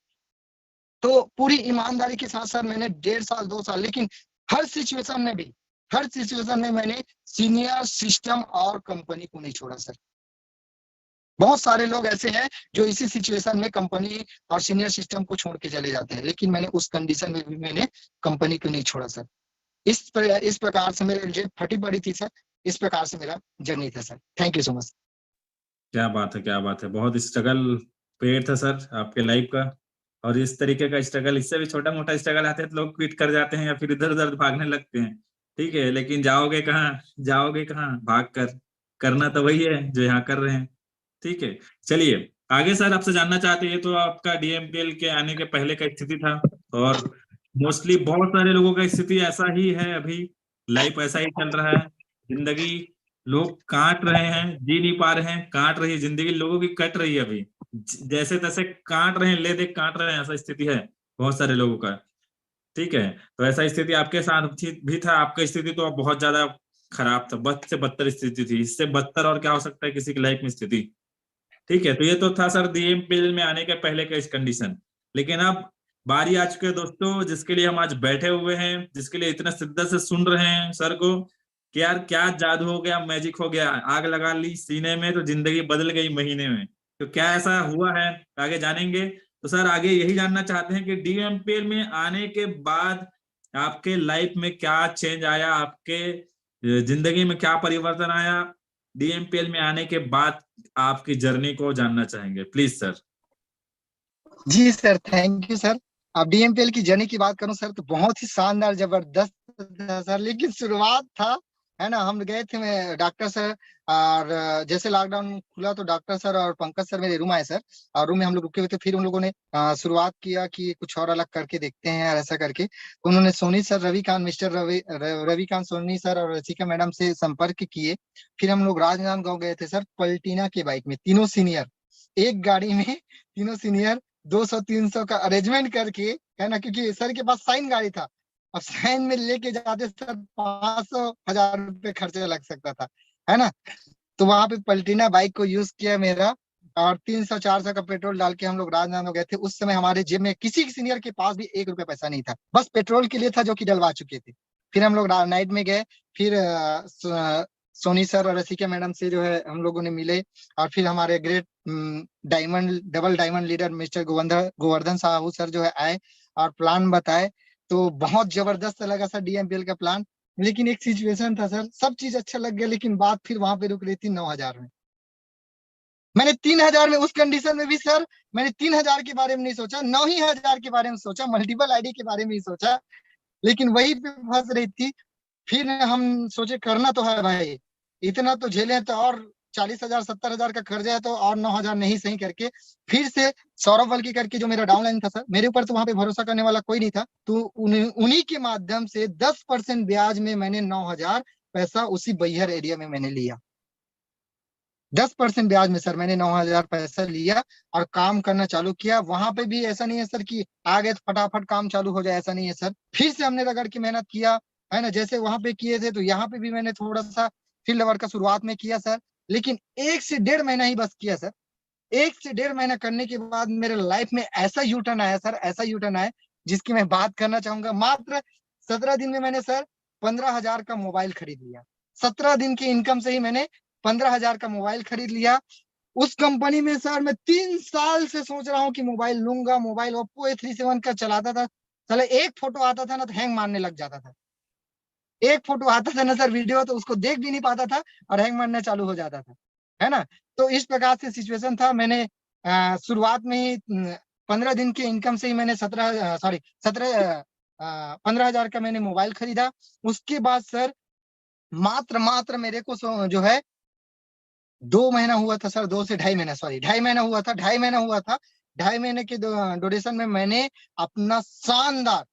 तो पूरी ईमानदारी के साथ सर मैंने 1.5 साल 2 साल, लेकिन हर सिचुएशन में भी, हर सिचुएशन में मैंने सीनियर, सिस्टम और कंपनी को नहीं छोड़ा सर। बहुत सारे लोग ऐसे हैं जो इसी सिचुएशन में कंपनी और सीनियर सिस्टम को छोड़ के चले जाते हैं, लेकिन मैंने उस कंडीशन में भी मैंने कंपनी को नहीं छोड़ा सर। इस प्रकार से मेरे जेब फटी पड़ी थी सर। इस प्रकार से मेरा जर्नी था sir. Thank you so much. क्या बात है, क्या बात है। बहुत स्ट्रगल पीरियड था सर आपके लाइफ का। और इस तरीके का स्ट्रगल, इससे भी छोटा मोटा स्ट्रगल आते हैं तो लोग क्विट कर जाते हैं या फिर इधर उधर भागने लगते हैं। ठीक है, लेकिन जाओगे कहाँ, जाओगे कहाँ भाग कर, करना तो वही है जो यहाँ कर रहे हैं। ठीक है, चलिए आगे सर आपसे जानना चाहते हैं, तो आपका डीएमपीएल के आने के पहले का स्थिति था, और मोस्टली बहुत सारे लोगों का स्थिति ऐसा ही है अभी, लाइफ ऐसा ही चल रहा है। जिंदगी लोग काट रहे हैं, जी नहीं पा रहे हैं, काट रही है जिंदगी, लोगों की कट रही है अभी, जैसे तैसे काट रहे हैं, ले दे काट रहे हैं, ऐसा स्थिति है बहुत सारे लोगों का। ठीक है, तो ऐसा स्थिति आपके साथ भी था, आपका स्थिति तो अब बहुत ज्यादा खराब था, बद से बदतर स्थिति थी, इससे बदतर और क्या हो सकता है किसी की लाइफ में स्थिति। ठीक है, तो ये तो था सर डीएमपीएल में आने के पहले का इस कंडीशन। लेकिन अब बारी आ चुकी है दोस्तों, जिसके लिए हम आज बैठे हुए हैं, जिसके लिए इतना शिद्दत से सुन रहे हैं सर को, कि यार क्या जादू हो गया, मैजिक हो गया, आग लगा ली सीने में तो जिंदगी बदल गई महीने में। तो क्या ऐसा हुआ है, आगे जानेंगे। तो सर आगे यही जानना चाहते हैं कि डीएमपीएल में आने के बाद आपके लाइफ में क्या चेंज आया, आपके जिंदगी में क्या परिवर्तन आया, डीएमपीएल में आने के बाद आपकी जर्नी को जानना चाहेंगे, प्लीज सर। जी सर, थैंक यू सर। अब डीएमपीएल की जर्नी की बात करूं सर, तो बहुत ही शानदार जबरदस्त था सर, लेकिन शुरुआत था, है ना, हम गए थे मैं डॉक्टर सर, और जैसे लॉकडाउन खुला तो डॉक्टर सर और पंकज सर मेरे रूम आए सर, और रूम में हम लोग रुके हुए थे। फिर उन लोगों ने शुरुआत किया कि कुछ और अलग करके देखते हैं यार, ऐसा करके। तो उन्होंने Soni sir, Ravikant, mister Ravikant, Soni sir और रसिका मैडम से संपर्क किए। फिर हम लोग राजनांदगांव गए थे सर, पलटीना के बाइक में, तीनों सीनियर एक गाड़ी में, तीनों सीनियर 200-300 का अरेंजमेंट करके, है ना, क्योंकि सर के पास साइन गाड़ी था। अब साइन में लेके जाते सर 500,000 रुपये खर्चा लग सकता था, है ना। तो वहां पे पलटीना बाइक को यूज किया मेरा, और 300-400 का पेट्रोल डाल के हम लोग राजनांदगांव गए थे। उस समय हमारे जेब में किसी सीनियर के पास भी 1 रुपया पैसा नहीं था, बस पेट्रोल के लिए था जो कि डलवा चुके थे। फिर हम लोग नाइट में गए। फिर सोनी सर और रसिका मैडम से जो है हम लोगों ने मिले। और फिर हमारे great diamond, double diamond leader mister Govardhan Sahu sir जो है आए और प्लान बताए। तो बहुत जबरदस्त लगा सर डीएमपीएल का प्लान। लेकिन एक सिचुएशन था सर, सब चीज अच्छा लग गया, लेकिन बात फिर वहां पे रुक रही थी 9,000 में। मैंने 3,000 में, उस कंडीशन में भी सर, मैंने 3,000 के बारे में नहीं सोचा, 9,000 के बारे में सोचा, मल्टीपल आईडी के बारे में ही सोचा। लेकिन वही पे फंस रही थी। फिर हम सोचे करना तो है भाई, इतना तो झेले, तो और 40,000 70,000 का कर्जा है, तो और 9,000 नहीं सही करके फिर से सौरभ वल्की करके जो मेरा डाउनलाइन था सर, मेरे ऊपर तो वहां पे भरोसा करने वाला कोई नहीं था। तो उन्हीं के माध्यम से 10% ब्याज में मैंने 9,000 पैसा उसी बैहर एरिया में मैंने लिया। 10% ब्याज में सर मैंने 9,000 पैसा लिया और काम करना चालू किया। वहां पे भी ऐसा नहीं है सर कि आ गए तो फटाफट काम चालू हो जाए, ऐसा नहीं है सर। फिर से हमने रगड़ के मेहनत किया, है ना, जैसे वहां पे किए थे, तो यहाँ पे भी मैंने थोड़ा सा फील्ड वर्क का शुरुआत में किया सर। लेकिन 1 से 1.5 महीना ही बस किया सर। 1 से 1.5 महीना करने के बाद मेरे लाइफ में ऐसा यू टर्न आया सर, ऐसा यू टर्न आया, जिसकी मैं बात करना चाहूंगा। मात्र 17 दिन में मैंने सर 15,000 का मोबाइल खरीद लिया। 17 दिन की इनकम से ही मैंने 15,000 का मोबाइल खरीद लिया। उस कंपनी में सर मैं 3 साल से सोच रहा हूँ कि मोबाइल लूंगा। मोबाइल ओप्पो A37 का चलाता था, साले एक फोटो आता था ना तो हैंग मारने लग जाता था। एक फोटो आता था ना सर वीडियो, तो उसको देख भी नहीं पाता था और हैंग मारना चालू हो जाता था, है ना। तो इस प्रकार से सिचुएशन था। मैंने शुरुआत में ही 15 दिन के इनकम से ही मैंने 15,000 का मैंने मोबाइल खरीदा। उसके बाद सर मात्र मेरे को जो है 2 महीना हुआ था सर, 2 से 2.5 महीना, सॉरी 2.5 महीना हुआ था, 2.5 महीना हुआ था। 2.5 महीने के ड्यूरेशन में मैंने अपना शानदार,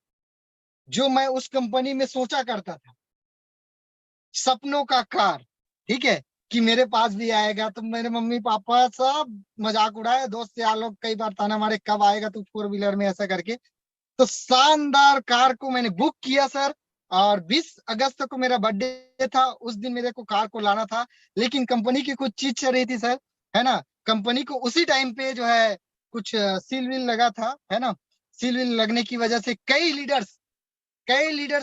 जो मैं उस कंपनी में सोचा करता था, सपनों का कार, ठीक है, कि मेरे पास भी आएगा। तो मेरे मम्मी पापा सब मजाक उड़ाए, दोस्त यार लोग कई बार ताना मारे, कब आएगा तू 4 व्हीलर में, ऐसा करके। तो शानदार कार को मैंने बुक किया सर। और 20 अगस्त को मेरा बर्थडे था, उस दिन मेरे को कार को लाना था। लेकिन कंपनी की कुछ चीज चल रही थी सर, है ना। कंपनी को उसी टाइम पे जो है कुछ सील विल लगा था, है ना। सील विल लगने की वजह से कई लीडर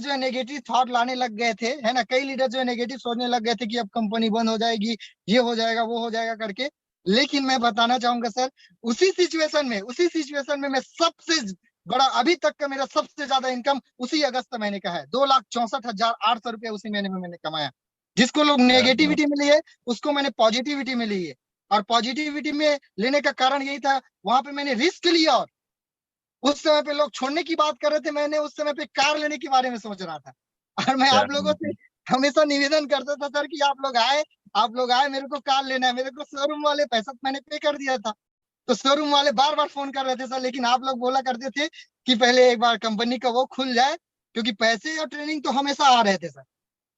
जो है नेगेटिव थॉट लाने लग गए थे, है ना। कई लीडर जो है नेगेटिव सोचने लग गए थे कि अब कंपनी बंद हो जाएगी, ये हो जाएगा, वो हो जाएगा करके। लेकिन मैं बताना चाहूंगा सर, उसी सिचुएशन में मैं सबसे बड़ा, अभी तक का मेरा सबसे ज्यादा इनकम उसी अगस्त महीने का है। 2,64,800 रुपये उसी महीने में मैंने कमाया। जिसको लोग नेगेटिविटी में लिए, उसको मैंने पॉजिटिविटी में लिए। और पॉजिटिविटी में लेने का कारण यही था, वहां पे मैंने रिस्क लिया। और उस समय पे लोग छोड़ने की बात कर रहे थे, मैंने उस समय पे कार लेने के बारे में सोच रहा था। और मैं आप लोगों से हमेशा निवेदन करता था सर कि आप लोग आए, मेरे को कार लेना है। मेरे को शोरूम वाले पैसा तो मैंने पे कर दिया था, तो शोरूम वाले बार बार फोन कर रहे थे सर। लेकिन आप लोग बोला करते थे कि पहले एक बार कंपनी का वो खुल जाए, क्योंकि पैसे और ट्रेनिंग तो हमेशा आ रहे थे सर।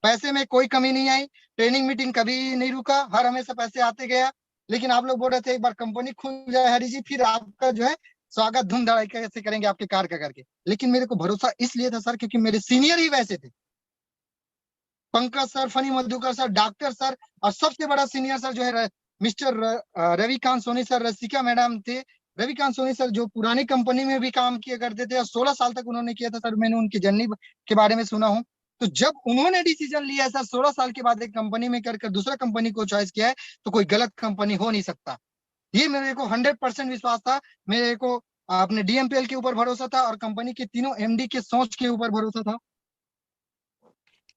पैसे में कोई कमी नहीं आई, ट्रेनिंग मीटिंग कभी नहीं रुका, हर हमेशा पैसे आते गया। लेकिन आप लोग बोल रहे थे एक बार कंपनी खुल जाए हरी जी, फिर आपका जो है स्वागत धूम धड़ाका से करेंगे आपके कार का करके। लेकिन मेरे को भरोसा इसलिए था सर क्योंकि मेरे सीनियर ही वैसे थे, Pankaj sir, funny Madhukar sir, doctor sir, और सबसे बड़ा सीनियर सर जो है मिस्टर रविकांत सोनी सर, रसिका मैडम थे। रविकांत सोनी सर जो पुरानी कंपनी में भी काम किया करते थे और 16 साल तक उन्होंने किया था सर, मैंने उनकी जर्नी के बारे में सुना हूँ। तो जब उन्होंने डिसीजन लिया है सर 16 साल के बाद एक कंपनी में कर दूसरा कंपनी को चॉइस किया है, तो कोई गलत कंपनी हो नहीं सकता। ये मेरे को 100% विश्वास था। मेरे को अपने डीएमपीएल के ऊपर भरोसा था और कंपनी के तीनों एमडी के सोच के ऊपर भरोसा था।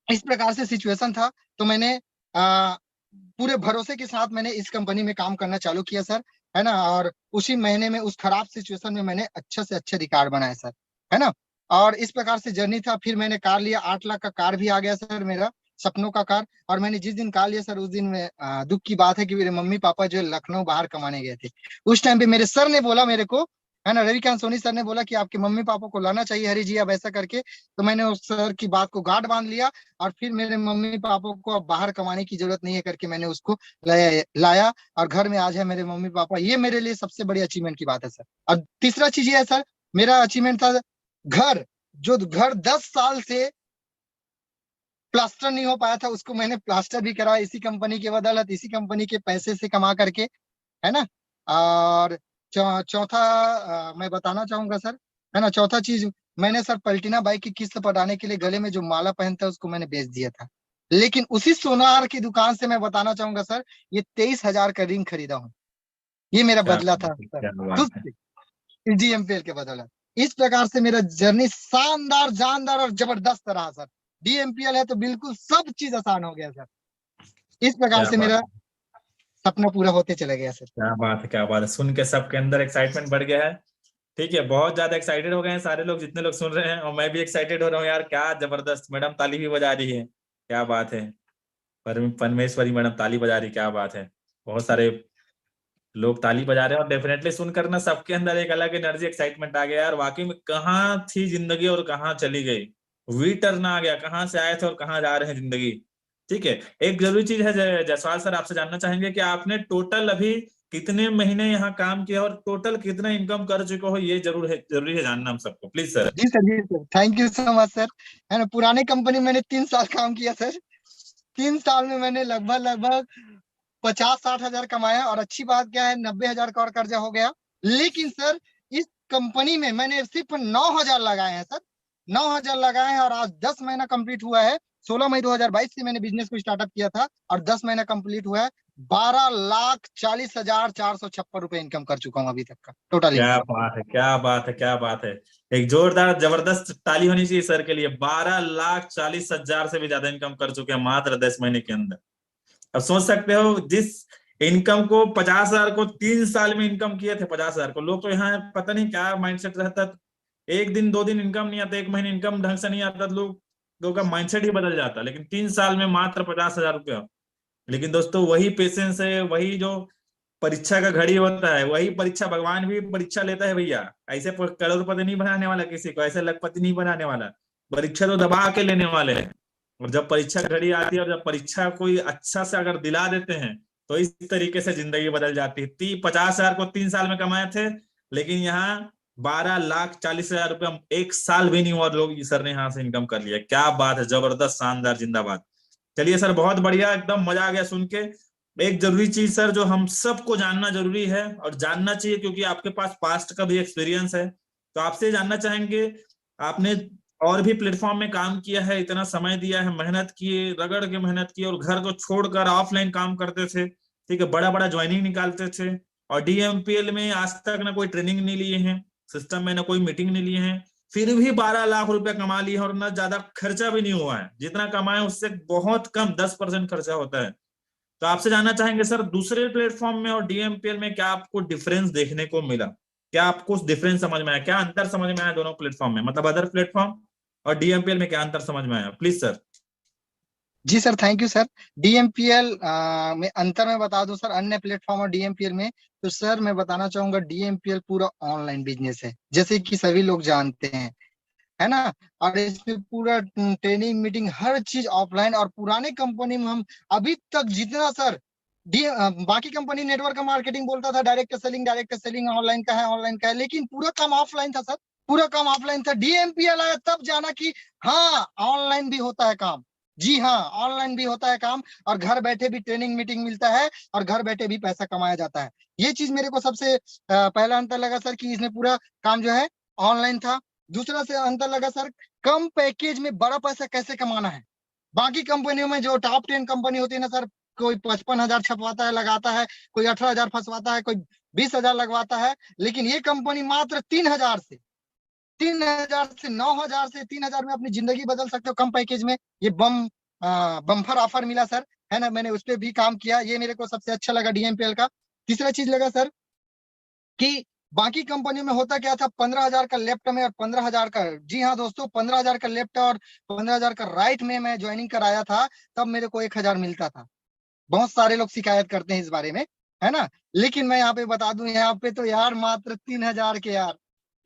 इस प्रकार से सिचुएशन था, तो मैंने पूरे भरोसे के साथ मैंने इस कंपनी में काम करना चालू किया सर, है ना। और उसी महीने में उस खराब सिचुएशन में मैंने अच्छे से अच्छे रिकॉर्ड बनाए सर, है ना। और इस प्रकार से जर्नी था। फिर मैंने कार लिया, 8 लाख का कार भी आ गया सर, मेरा सपनों का कार। और मैंने जिस दिन कार लिया सर, उस दिन में दुख की बात है कि मेरे मम्मी पापा जो लखनऊ बाहर कमाने गए थे। उस टाइम पे मेरे सर ने बोला मेरे को, है ना, रविकांत सोनी सर ने बोला कि आपके मम्मी पापा को लाना चाहिए हरी जी, अब ऐसा करके। तो मैंने उस सर की बात को गांठ बांध लिया और फिर मेरे मम्मी पापा को अब बाहर कमाने की जरूरत नहीं है करके मैंने उसको लाया और घर में आज है मेरे मम्मी पापा। ये मेरे लिए सबसे बड़ी अचीवमेंट की बात है सर। और तीसरा चीज ये है सर, मेरा अचीवमेंट था घर, जो घर 10 साल से प्लास्टर नहीं हो पाया था, उसको मैंने प्लास्टर भी कराया इसी कंपनी के बदौलत, इसी कंपनी के पैसे से कमा करके, है ना। और चौथा मैं बताना चाहूंगा सर, है ना, चौथा चीज, मैंने सर पल्टीना बाइक की किस्त पटाने के लिए गले में जो माला पहनता है उसको मैंने बेच दिया था। लेकिन उसी सोनार की दुकान से मैं बताना चाहूंगा सर, ये 23,000 का रिंग खरीदा हूँ। ये मेरा क्या बदला था बात है, सर, क्या बात खुद है। से डीएमपीएल के बदौलत। इस प्रकार से मेरा जर्नी शानदार, जानदार और जबरदस्त रहा सर। डीएमपीएल है तो बिल्कुल सब चीज आसान हो गया सर। इस प्रकार क्या से बात मेरा है, सपना पूरा होते चला गया सर। क्या बात है, क्या बात है। सुन के सबके अंदर एक्साइटमेंट बढ़ गया है। ठीक है, बहुत ज्यादा एक्साइटेड हो गए हैं सारे लोग, जितने लोग सुन रहे हैं, और मैं भी एक्साइटेड हो रहा हूँ यार। क्या जबरदस्त, मैडम ताली भी बजा रही है, क्या बात है। परमेश्वरी मैडम ताली बजा रही, क्या बात है। बहुत सारे लोग ताली बजा रहे हैं, और डेफिनेटली सुनकर ना सबके अंदर एक अलग एनर्जी, एक्साइटमेंट आ गया यार। वाकई में कहाँ थी जिंदगी और कहाँ चली गई, वी टर्न आ गया, कहाँ से आए थे और कहाँ जा रहे हैं जिंदगी। ठीक है, एक जरूरी चीज है जायसवाल सर, आपसे जानना चाहेंगे कि आपने टोटल अभी कितने महीने यहाँ काम किया और टोटल कितना इनकम कर चुके हो, ये जरूरी है जानना हम सबको, प्लीज सर। जी सर, जी sir, thank you so much sir. है ना, पुराने कंपनी में मैंने 3 साल काम किया सर। 3 साल में मैंने लगभग लगभग 50-60 हजार कमाया, और अच्छी बात क्या है, 90 हजार का और कर्जा हो गया। लेकिन सर इस कंपनी में मैंने सिर्फ 9 हजार लगाए हैं सर, 9 हजार लगाए हैं, और आज 10 महीना कंप्लीट हुआ है। 16 मई 2022 से मैंने बिजनेस को स्टार्टअप किया था और 10 महीना कंप्लीट हुआ है। 12,40,456 रुपए इनकम कर चुका हूँ अभी तक का टोटल क्या इनकम। बात है, क्या बात है, क्या बात है। एक जोरदार जबरदस्त ताली होनी चाहिए सर के लिए। 12,40,000 से भी ज्यादा इनकम कर चुके हैं मात्र 10 महीने के अंदर। अब सोच सकते हो, जिस इनकम को 50,000 को 3 साल में इनकम किए थे, 50,000 को, लोग तो यहाँ पता नहीं क्या माइंडसेट रहता है। एक दिन 2 दिन इनकम नहीं आता, 1 महीने इनकम ढंग से नहीं आता, लोगों का माइंडसेट ही बदल जाता। लेकिन 3 साल में मात्र 50,000 रुपया। लेकिन दोस्तों वही पेशेंस है, वही जो परीक्षा का घड़ी होता है, वही परीक्षा भगवान भी परीक्षा लेता है भैया। ऐसे करोड़पति नहीं बनाने वाला किसी को, ऐसे लखपति नहीं बनाने वाला। परीक्षा तो दबा के लेने वाले हैं। और जब परीक्षा घड़ी आती है और जब परीक्षा कोई अच्छा से अगर दिला देते हैं, तो इस तरीके से जिंदगी बदल जाती है। 50,000 को 3 साल में कमाए थे, लेकिन यहाँ 12,40,000 रुपया 1 साल भी नहीं हुआ, लोग सर ने यहाँ से इनकम कर लिया। क्या बात है, जबरदस्त, शानदार, जिंदाबाद। चलिए सर, बहुत बढ़िया, एकदम मजा आ गया सुन के। एक जरूरी चीज सर जो हम सबको जानना जरूरी है और जानना चाहिए, क्योंकि आपके पास पास्ट का भी एक्सपीरियंस है, तो आपसे जानना चाहेंगे, आपने और भी प्लेटफॉर्म में काम किया है, इतना समय दिया है, मेहनत किए, रगड़ के मेहनत की, और घर को छोड़कर ऑफलाइन काम करते थे, ठीक है, बड़ा बड़ा ज्वाइनिंग निकालते थे, और डीएमपीएल में आज तक ना कोई ट्रेनिंग नहीं लिए हैं, सिस्टम में ना कोई मीटिंग नहीं लिए हैं, फिर भी 12 लाख रुपया कमा लिए, और ना ज्यादा खर्चा भी नहीं हुआ है। जितना कमाए उससे बहुत कम 10% खर्चा होता है। तो आपसे जानना चाहेंगे सर, दूसरे प्लेटफॉर्म में और डीएमपीएल में क्या आपको डिफरेंस देखने को मिला? क्या आपको डिफरेंस समझ में आया? क्या अंतर समझ में आया दोनों प्लेटफॉर्म में, मतलब अदर प्लेटफॉर्म और डीएमपीएल में क्या अंतर समझ में आया, प्लीज सर। जी sir, thank you sir. DMPL में अंतर मैं बता दूं सर, अन्य प्लेटफॉर्म और डीएमपीएल में। तो सर मैं बताना चाहूंगा, डीएमपीएल पूरा ऑनलाइन बिजनेस है, जैसे कि सभी लोग जानते हैं, है ना। और इसमें पूरा ट्रेनिंग मीटिंग हर चीज ऑफलाइन। और पुराने कंपनी में हम अभी तक जितना सर बाकी कंपनी नेटवर्क मार्केटिंग बोलता था, डायरेक्ट सेलिंग ऑनलाइन का है, ऑनलाइन का है, लेकिन पूरा काम ऑफलाइन था सर, पूरा काम ऑफलाइन था। डीएमपीएल आया तब जाना कि हाँ ऑनलाइन भी होता है काम। जी हाँ, ऑनलाइन भी होता है काम, और घर बैठे भी ट्रेनिंग मीटिंग मिलता है, और घर बैठे भी पैसा कमाया जाता है। ये चीज मेरे को सबसे पहला अंतर लगा सर, कि इसने पूरा काम जो है ऑनलाइन था। दूसरा से अंतर लगा सर, कम पैकेज में बड़ा पैसा कैसे कमाना है। बाकी कंपनियों में जो टॉप 10 कंपनी होती है ना सर, कोई 55,000 छपवाता है, लगाता है, कोई 18,000 फंसवाता है, कोई 20,000 लगवाता है। लेकिन ये कंपनी मात्र 3,000 से 9,000 से 3,000 में अपनी जिंदगी बदल सकते हो कम पैकेज में। ये बम्फर ऑफर मिला सर, है ना। मैंने उस पर भी काम किया, ये मेरे को सबसे अच्छा लगा डीएमपीएल का। तीसरा चीज लगा सर कि बाकी कंपनी में होता क्या था, 15,000 का लेफ्ट में और 15,000 का, जी हाँ दोस्तों, 15,000 का लेफ्ट और 15,000 का राइट में मैं ज्वाइनिंग कराया था, तब मेरे को 1,000 मिलता था। बहुत सारे लोग शिकायत करते हैं इस बारे में, है ना। लेकिन मैं यहाँ पे बता दूं, यहाँ पे तो यार मात्र 3,000 के यार,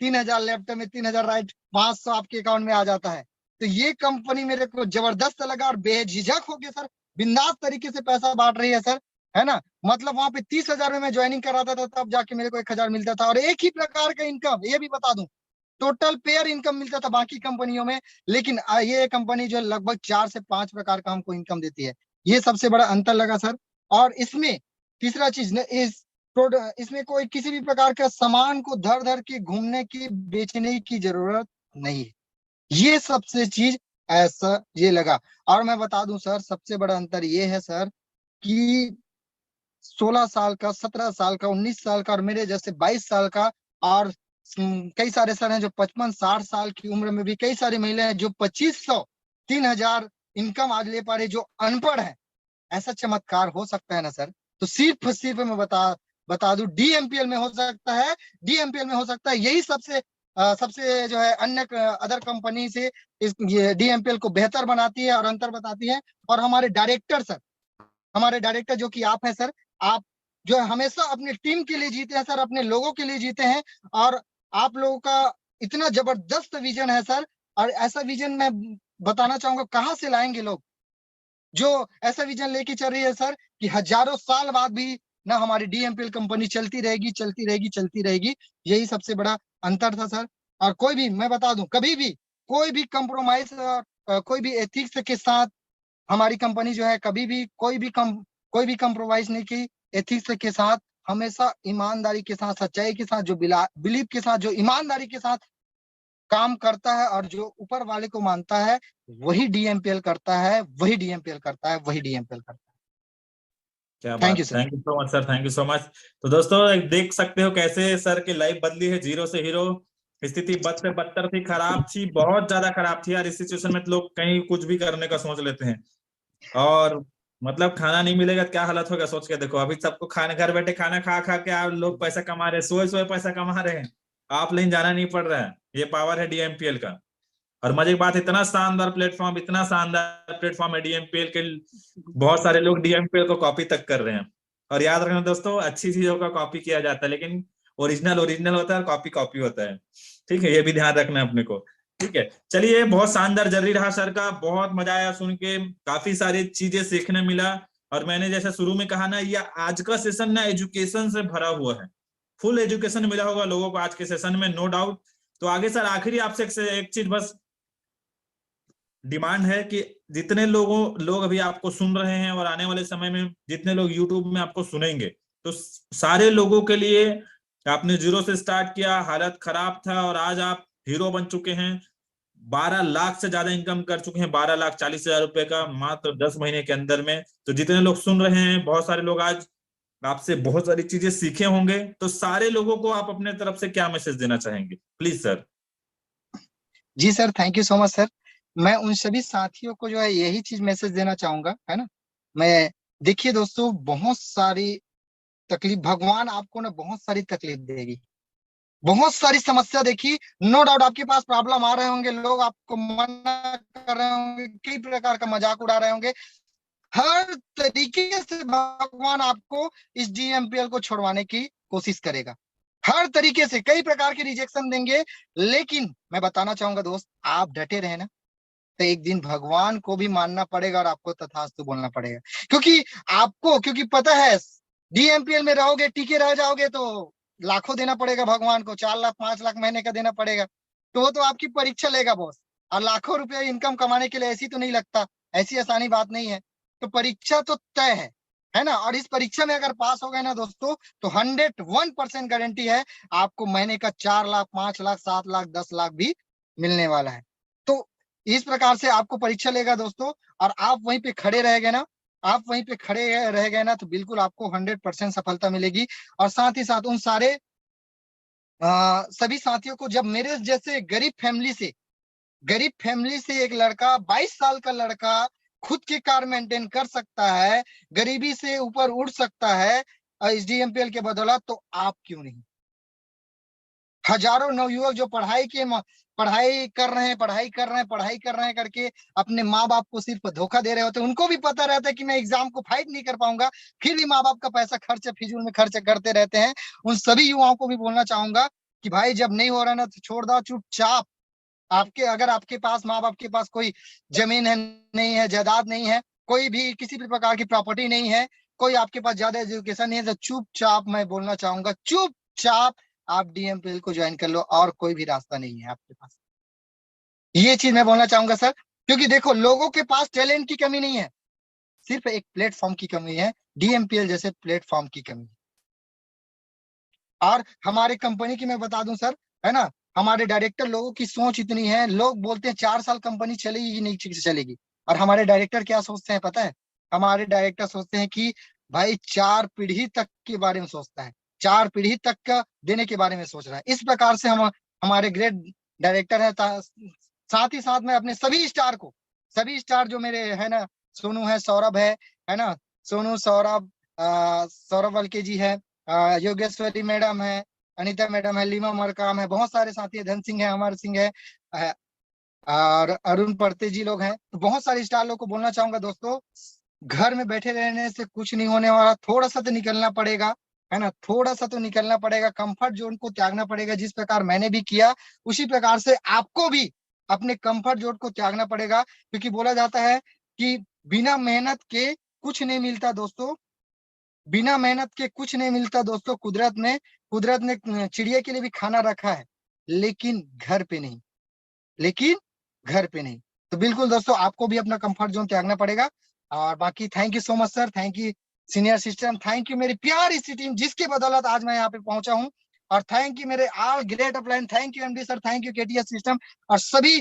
3,000 लेफ्ट में, 3,000 राइट, 500 आपके अकाउंट में आ जाता है। तो ये कंपनी मेरे को जबरदस्त लगा, और बेझिझक होके सर बिंदास तरीके से पैसा बांट रही है सर, है ना। मतलब वहां पे 30,000 में मैं ज्वाइनिंग कराता था, तब जाके मेरे को 1,000 मिलता था, और एक ही प्रकार का इनकम, ये भी बता दूं, टोटल पेयर इनकम मिलता था बाकी कंपनियों में। लेकिन ये कंपनी जो लगभग 4 से 5 प्रकार का हमको इनकम देती है। ये सबसे बड़ा अंतर लगा सर। और इसमें तीसरा चीज न, इसमें कोई किसी भी प्रकार का सामान को धर धर के घूमने की, बेचने की जरूरत नहीं है। ये सबसे चीज ऐसा ये लगा। और मैं बता दूं सर, सबसे बड़ा अंतर ये है सर कि 16 साल का, 17 साल का, 19 साल का, और मेरे जैसे 22 साल का, और कई सारे सर हैं जो 55-60 साल की उम्र में भी, कई सारी महिलाएं हैं जो 2,500 3,000 इनकम आज ले पा रही, जो अनपढ़ है। ऐसा चमत्कार हो सकता है ना सर। तो सिर्फ मैं बता दूं, डीएमपीएल में हो सकता है, डीएमपीएल में हो सकता है। यही सबसे जो है अन्य अदर कंपनी से इस ये डीएमपीएल को बेहतर बनाती है और अंतर बताती है। और हमारे डायरेक्टर सर, हमारे डायरेक्टर जो कि आप हैं सर, आप जो है हमेशा अपनी टीम के लिए जीते हैं सर, अपने लोगों के लिए जीते हैं। और आप लोगों का इतना जबरदस्त विजन है सर। और ऐसा विजन मैं बताना चाहूंगा, कहाँ से लाएंगे लोग जो ऐसा विजन लेके चल रही है सर, कि हजारों साल बाद भी ना हमारी डीएमपीएल कंपनी चलती रहेगी, चलती रहेगी, चलती रहेगी। यही सबसे बड़ा अंतर था सर। और कोई भी, मैं बता दूं, कभी भी कोई भी कंप्रोमाइज, कोई भी एथिक्स के साथ हमारी कंपनी जो है, कभी भी कोई भी कंप्रोमाइज नहीं की एथिक्स के साथ। हमेशा ईमानदारी के साथ, सच्चाई के साथ, जो बिलीव के साथ, जो ईमानदारी के साथ काम करता है, और जो ऊपर वाले को मानता है, वही डीएमपीएल करता है, वही डीएमपीएल करता है, वही डीएमपीएल करता है। क्या थैंक बात, you sir. Thank you so much sir, thank you so much. तो दोस्तों देख सकते हो कैसे सर की लाइफ बदली है, जीरो से हीरो। स्थिति बद से बदतर थी, खराब थी, बहुत ज्यादा खराब थी यार। इस सिचुएशन में तो लोग कहीं कुछ भी करने का सोच लेते हैं। और मतलब खाना नहीं मिलेगा तो क्या हालत होगा, सोच के देखो। अभी सबको खाने, घर बैठे खाना खा खा के आप लोग पैसा कमा रहे हैं, सोए सोए पैसा कमा रहे हैं। आप लेकिन जाना नहीं पड़ रहा है। ये पावर है डीएमपीएल का। और मजे की बात, इतना शानदार प्लेटफॉर्म, इतना शानदार प्लेटफॉर्म है डीएमपीएल के, बहुत सारे लोग डीएमपीएल को कॉपी तक कर रहे हैं। और याद रखना दोस्तों, अच्छी चीजों का कॉपी किया जाता है, लेकिन ओरिजिनल ओरिजिनल होता है और कॉपी कॉपी होता है। ठीक है, ये भी ध्यान रखना है अपने को। ठीक है, चलिए, बहुत शानदार जर्नी रहा सर का, बहुत मजा आया सुन के, काफी सारी चीजें सीखने मिला। और मैंने जैसे शुरू में कहा ना, ये आज का सेशन ना एजुकेशन से भरा हुआ है, फुल एजुकेशन मिला होगा लोगों को आज के सेशन में, नो डाउट। तो आगे सर आखिरी आपसे एक चीज बस डिमांड है कि जितने लोग अभी आपको सुन रहे हैं, और आने वाले समय में जितने लोग यूट्यूब में आपको सुनेंगे, तो सारे लोगों के लिए, आपने जीरो से स्टार्ट किया, हालत खराब था, और आज आप हीरो बन चुके हैं। 12 लाख से ज्यादा इनकम कर चुके हैं, 12,40,000 रुपए का मात्र 10 महीने के अंदर में। तो जितने लोग सुन रहे हैं, बहुत सारे लोग आज आपसे बहुत सारी चीजें सीखे होंगे। तो सारे लोगों को आप अपने तरफ से क्या मैसेज देना चाहेंगे, प्लीज सर। जी sir, thank you so much sir. मैं उन सभी साथियों को जो है यही चीज मैसेज देना चाहूंगा, है ना। मैं, देखिए दोस्तों, बहुत सारी तकलीफ, भगवान आपको ना बहुत सारी तकलीफ देगी, बहुत सारी समस्या देखी। नो डाउट आपके पास प्रॉब्लम आ रहे होंगे, लोग आपको मना कर रहे होंगे, कई प्रकार का मजाक उड़ा रहे होंगे। हर तरीके से भगवान आपको इस डीएमपीएल को छुड़वाने की कोशिश करेगा। हर तरीके से कई प्रकार के रिजेक्शन देंगे, लेकिन मैं बताना चाहूंगा दोस्त, आप डटे रहे ना, तो एक दिन भगवान को भी मानना पड़ेगा और आपको तथास्तु बोलना पड़ेगा। क्योंकि पता है डीएमपीएल में रहोगे, टिके रह जाओगे तो लाखों देना पड़ेगा भगवान को, 4 लाख 5 लाख महीने का देना पड़ेगा। तो वो तो आपकी परीक्षा लेगा बॉस। और लाखों रुपए इनकम कमाने के लिए ऐसी तो नहीं लगता, ऐसी आसानी बात नहीं है। तो परीक्षा तो तय है ना। और इस परीक्षा में अगर पास हो गए ना दोस्तों, तो 101% गारंटी है आपको महीने का 4 लाख 5 लाख 7 लाख 10 लाख भी मिलने वाला है। तो इस प्रकार से आपको परीक्षा लेगा दोस्तों, और आप वहीं पे खड़े रह गए ना, आप वहीं पे खड़े रह गए ना, तो बिल्कुल आपको 100% सफलता मिलेगी। और साथ ही साथ उन सारे सभी साथियों को, जब मेरे जैसे गरीब फैमिली से एक लड़का 22 साल का लड़का खुद की कार मेंटेन कर सकता है, गरीबी से ऊपर उड़ सकता है इस डीएमपीएल के बदौलत, तो आप क्यों नहीं। हजारों नवयुवक जो पढ़ाई कर रहे हैं करके अपने माँ बाप को सिर्फ धोखा दे रहे होते हैं। उनको भी पता रहता है कि मैं एग्जाम को फाइट नहीं कर पाऊंगा, फिर भी माँ बाप का पैसा फिजूल में खर्च करते रहते हैं। उन सभी युवाओं को भी बोलना चाहूंगा कि भाई जब नहीं हो रहा ना, तो छोड़ दो चुपचाप। अगर आपके पास माँ बाप के पास कोई जमीन है, नहीं है, जायदाद नहीं है, कोई भी किसी भी प्रकार की प्रॉपर्टी नहीं है, कोई आपके पास ज्यादा एजुकेशन नहीं है, तो चुपचाप, मैं बोलना चाहूंगा चुपचाप आप डीएमपीएल को ज्वाइन कर लो, और कोई भी रास्ता नहीं है आपके पास। ये चीज मैं बोलना चाहूंगा सर। क्योंकि देखो, लोगों के पास टैलेंट की कमी नहीं है, सिर्फ एक प्लेटफॉर्म की कमी है, डीएमपीएल जैसे प्लेटफॉर्म की कमी। और हमारे कंपनी की मैं बता दूं सर, है ना, हमारे डायरेक्टर लोगों की सोच इतनी है, लोग बोलते हैं 4 साल कंपनी चलेगी कि नहीं चलेगी, और हमारे डायरेक्टर क्या सोचते हैं पता है? हमारे डायरेक्टर सोचते हैं कि भाई 4 पीढ़ी तक के बारे में सोचता है, 4 पीढ़ी तक का देने के बारे में सोच रहा है। इस प्रकार से हम हमारे ग्रेट डायरेक्टर है। साथ ही साथ में अपने सभी स्टार जो मेरे है ना, सोनू है, सौरभ है ना, सोनू, सौरभ, सौरभ वल्के जी है, योगेश्वरी मैडम है, अनीता मैडम है, लीमा मरकाम है, बहुत सारे साथी है, धन सिंह है, अमर सिंह है, और अरुण परते जी लोग हैं। तो बहुत सारे स्टार लोग को बोलना चाहूंगा दोस्तों, घर में बैठे रहने से कुछ नहीं होने वाला, थोड़ा सा तो निकलना पड़ेगा, है ना, थोड़ा सा तो निकलना पड़ेगा, कंफर्ट जोन को त्यागना पड़ेगा। जिस प्रकार मैंने भी किया, उसी प्रकार से आपको भी अपने कंफर्ट जोन को त्यागना पड़ेगा। क्योंकि बोला जाता है कि बिना मेहनत के कुछ नहीं मिलता दोस्तों, बिना मेहनत के कुछ नहीं मिलता दोस्तों। कुदरत ने चिड़िया के लिए भी खाना रखा है, लेकिन घर पे नहीं। तो बिल्कुल दोस्तों, आपको भी अपना कंफर्ट जोन त्यागना पड़ेगा। और बाकी thank you so much sir, thank you senior system, thank you मेरी प्यारी सी टीम, जिसके बदौलत आज मैं यहाँ पे पहुंचा हूँ। और थैंक यू मेरे all great upline, thank you MD sir, thank you KTS system, और सभी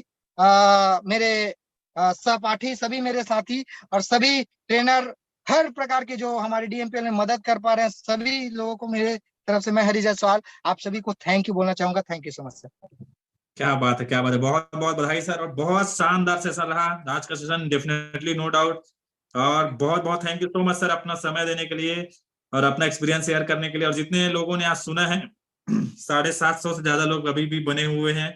मेरे सहपाठी, सभी मेरे साथी, और सभी ट्रेनर, हर प्रकार के जो हमारे डीएमपीएल में मदद कर पा रहे हैं, सभी लोगों को मेरे तरफ से मैं हरिजय सवाल आप सभी को थैंक यू बोलना चाहूंगा। Thank you so much sir. क्या बात है, क्या बात है, बहुत बहुत बधाई सर, और बहुत शानदार सेशन रहा आज का सेशन, डेफिनेटली, नो डाउट। और बहुत बहुत thank you so much sir, अपना समय देने के लिए और अपना एक्सपीरियंस शेयर करने के लिए। और जितने लोगों ने आज सुना है, 750 से ज्यादा लोग अभी भी बने हुए हैं।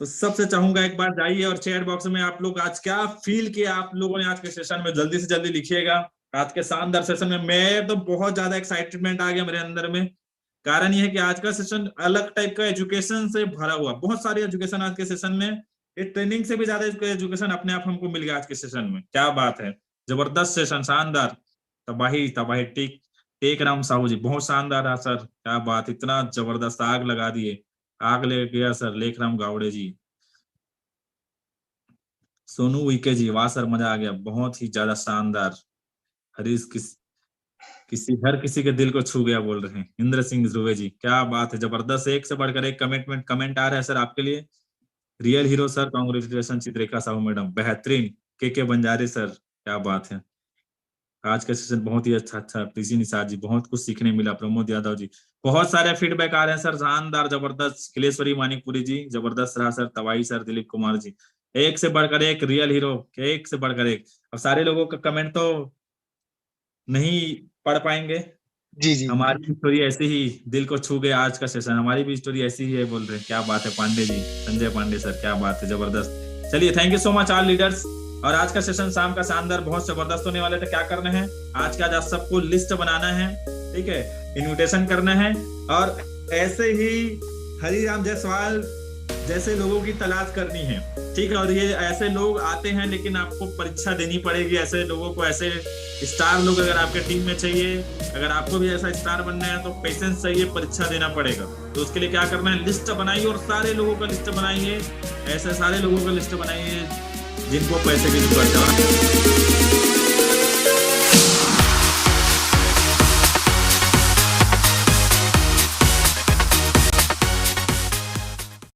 तो सबसे चाहूंगा एक बार जाइए और चैट बॉक्स में आप लोग आज क्या फील किया आप लोगों ने आज के सेशन में, जल्दी से जल्दी लिखिएगा। आज के शानदार सेशन में मैं तो बहुत ज्यादा एक्साइटमेंट आ गया मेरे अंदर में। कारण यह है कि आज का सेशन अलग टाइप का एजुकेशन से भरा हुआ, बहुत सारी एजुकेशन आज के सेशन में, ये ट्रेनिंग से भी ज्यादा एजुकेशन अपने आप हमको मिल गया आज के सेशन में। क्या बात है, जबरदस्त सेशन, शानदार, तबाही तबाही। टेक राम साहू जी, बहुत शानदार रहा सर, क्या बात, इतना जबरदस्त, आग लगा दिए, आग ले गया सर लेखराम गावड़े जी। सोनू उइके जी, वाह सर, मजा आ गया, बहुत ही ज्यादा शानदार। हरीश हर किसी के दिल को छू गया बोल रहे हैं। इंद्र सिंह ध्रुवे जी, क्या बात है, जबरदस्त, एक से बढ़कर एक कमेंट आ रहा है सर आपके लिए। Real hero sir, congratulation. Chitrika Sahu madam, बेहतरीन। के बंजारे सर, क्या बात है। आज का सेशन बहुत ही अच्छा। प्रीति निषाद जी, बहुत कुछ सीखने मिला। प्रमोद यादव जी, बहुत सारे फीडबैक आ रहे हैं सर, शानदार, जबरदस्त। किलेश्वरी मानिकपुरी जी, जबरदस्त रहा सर। तवाई सर, दिलीप कुमार जी, एक से बढ़कर एक, रियल हीरो, एक से बढ़कर एक। अब सारे लोगों का कमेंट तो नहीं पढ़ पाएंगे। जी हमारी स्टोरी ऐसी ही दिल को छू गया आज का सेशन, हमारी भी स्टोरी ऐसी ही है बोल रहे हैं। क्या बात है पांडे जी, संजय पांडे सर, क्या बात है, जबरदस्त। चलिए, thank you so much all leaders. और आज का सेशन शाम का शानदार, बहुत जबरदस्त होने वाले थे। क्या करना है आज का, आज सबको लिस्ट बनाना है ठीक है, इनविटेशन करना है। और ऐसे ही हरिराम जायसवाल जैसे लोगों की तलाश करनी है, ठीक है। और ये ऐसे लोग आते हैं, लेकिन आपको परीक्षा देनी पड़ेगी। ऐसे लोगों को, ऐसे स्टार लोग अगर आपके टीम में चाहिए, अगर आपको भी ऐसा स्टार बनना है तो पेशेंस चाहिए, परीक्षा देना पड़ेगा। तो उसके लिए क्या करना है, लिस्ट बनाइए और सारे लोगों का लिस्ट बनाइए, ऐसे सारे लोगों का लिस्ट बनाइए जिनको पैसे की जरूरत है।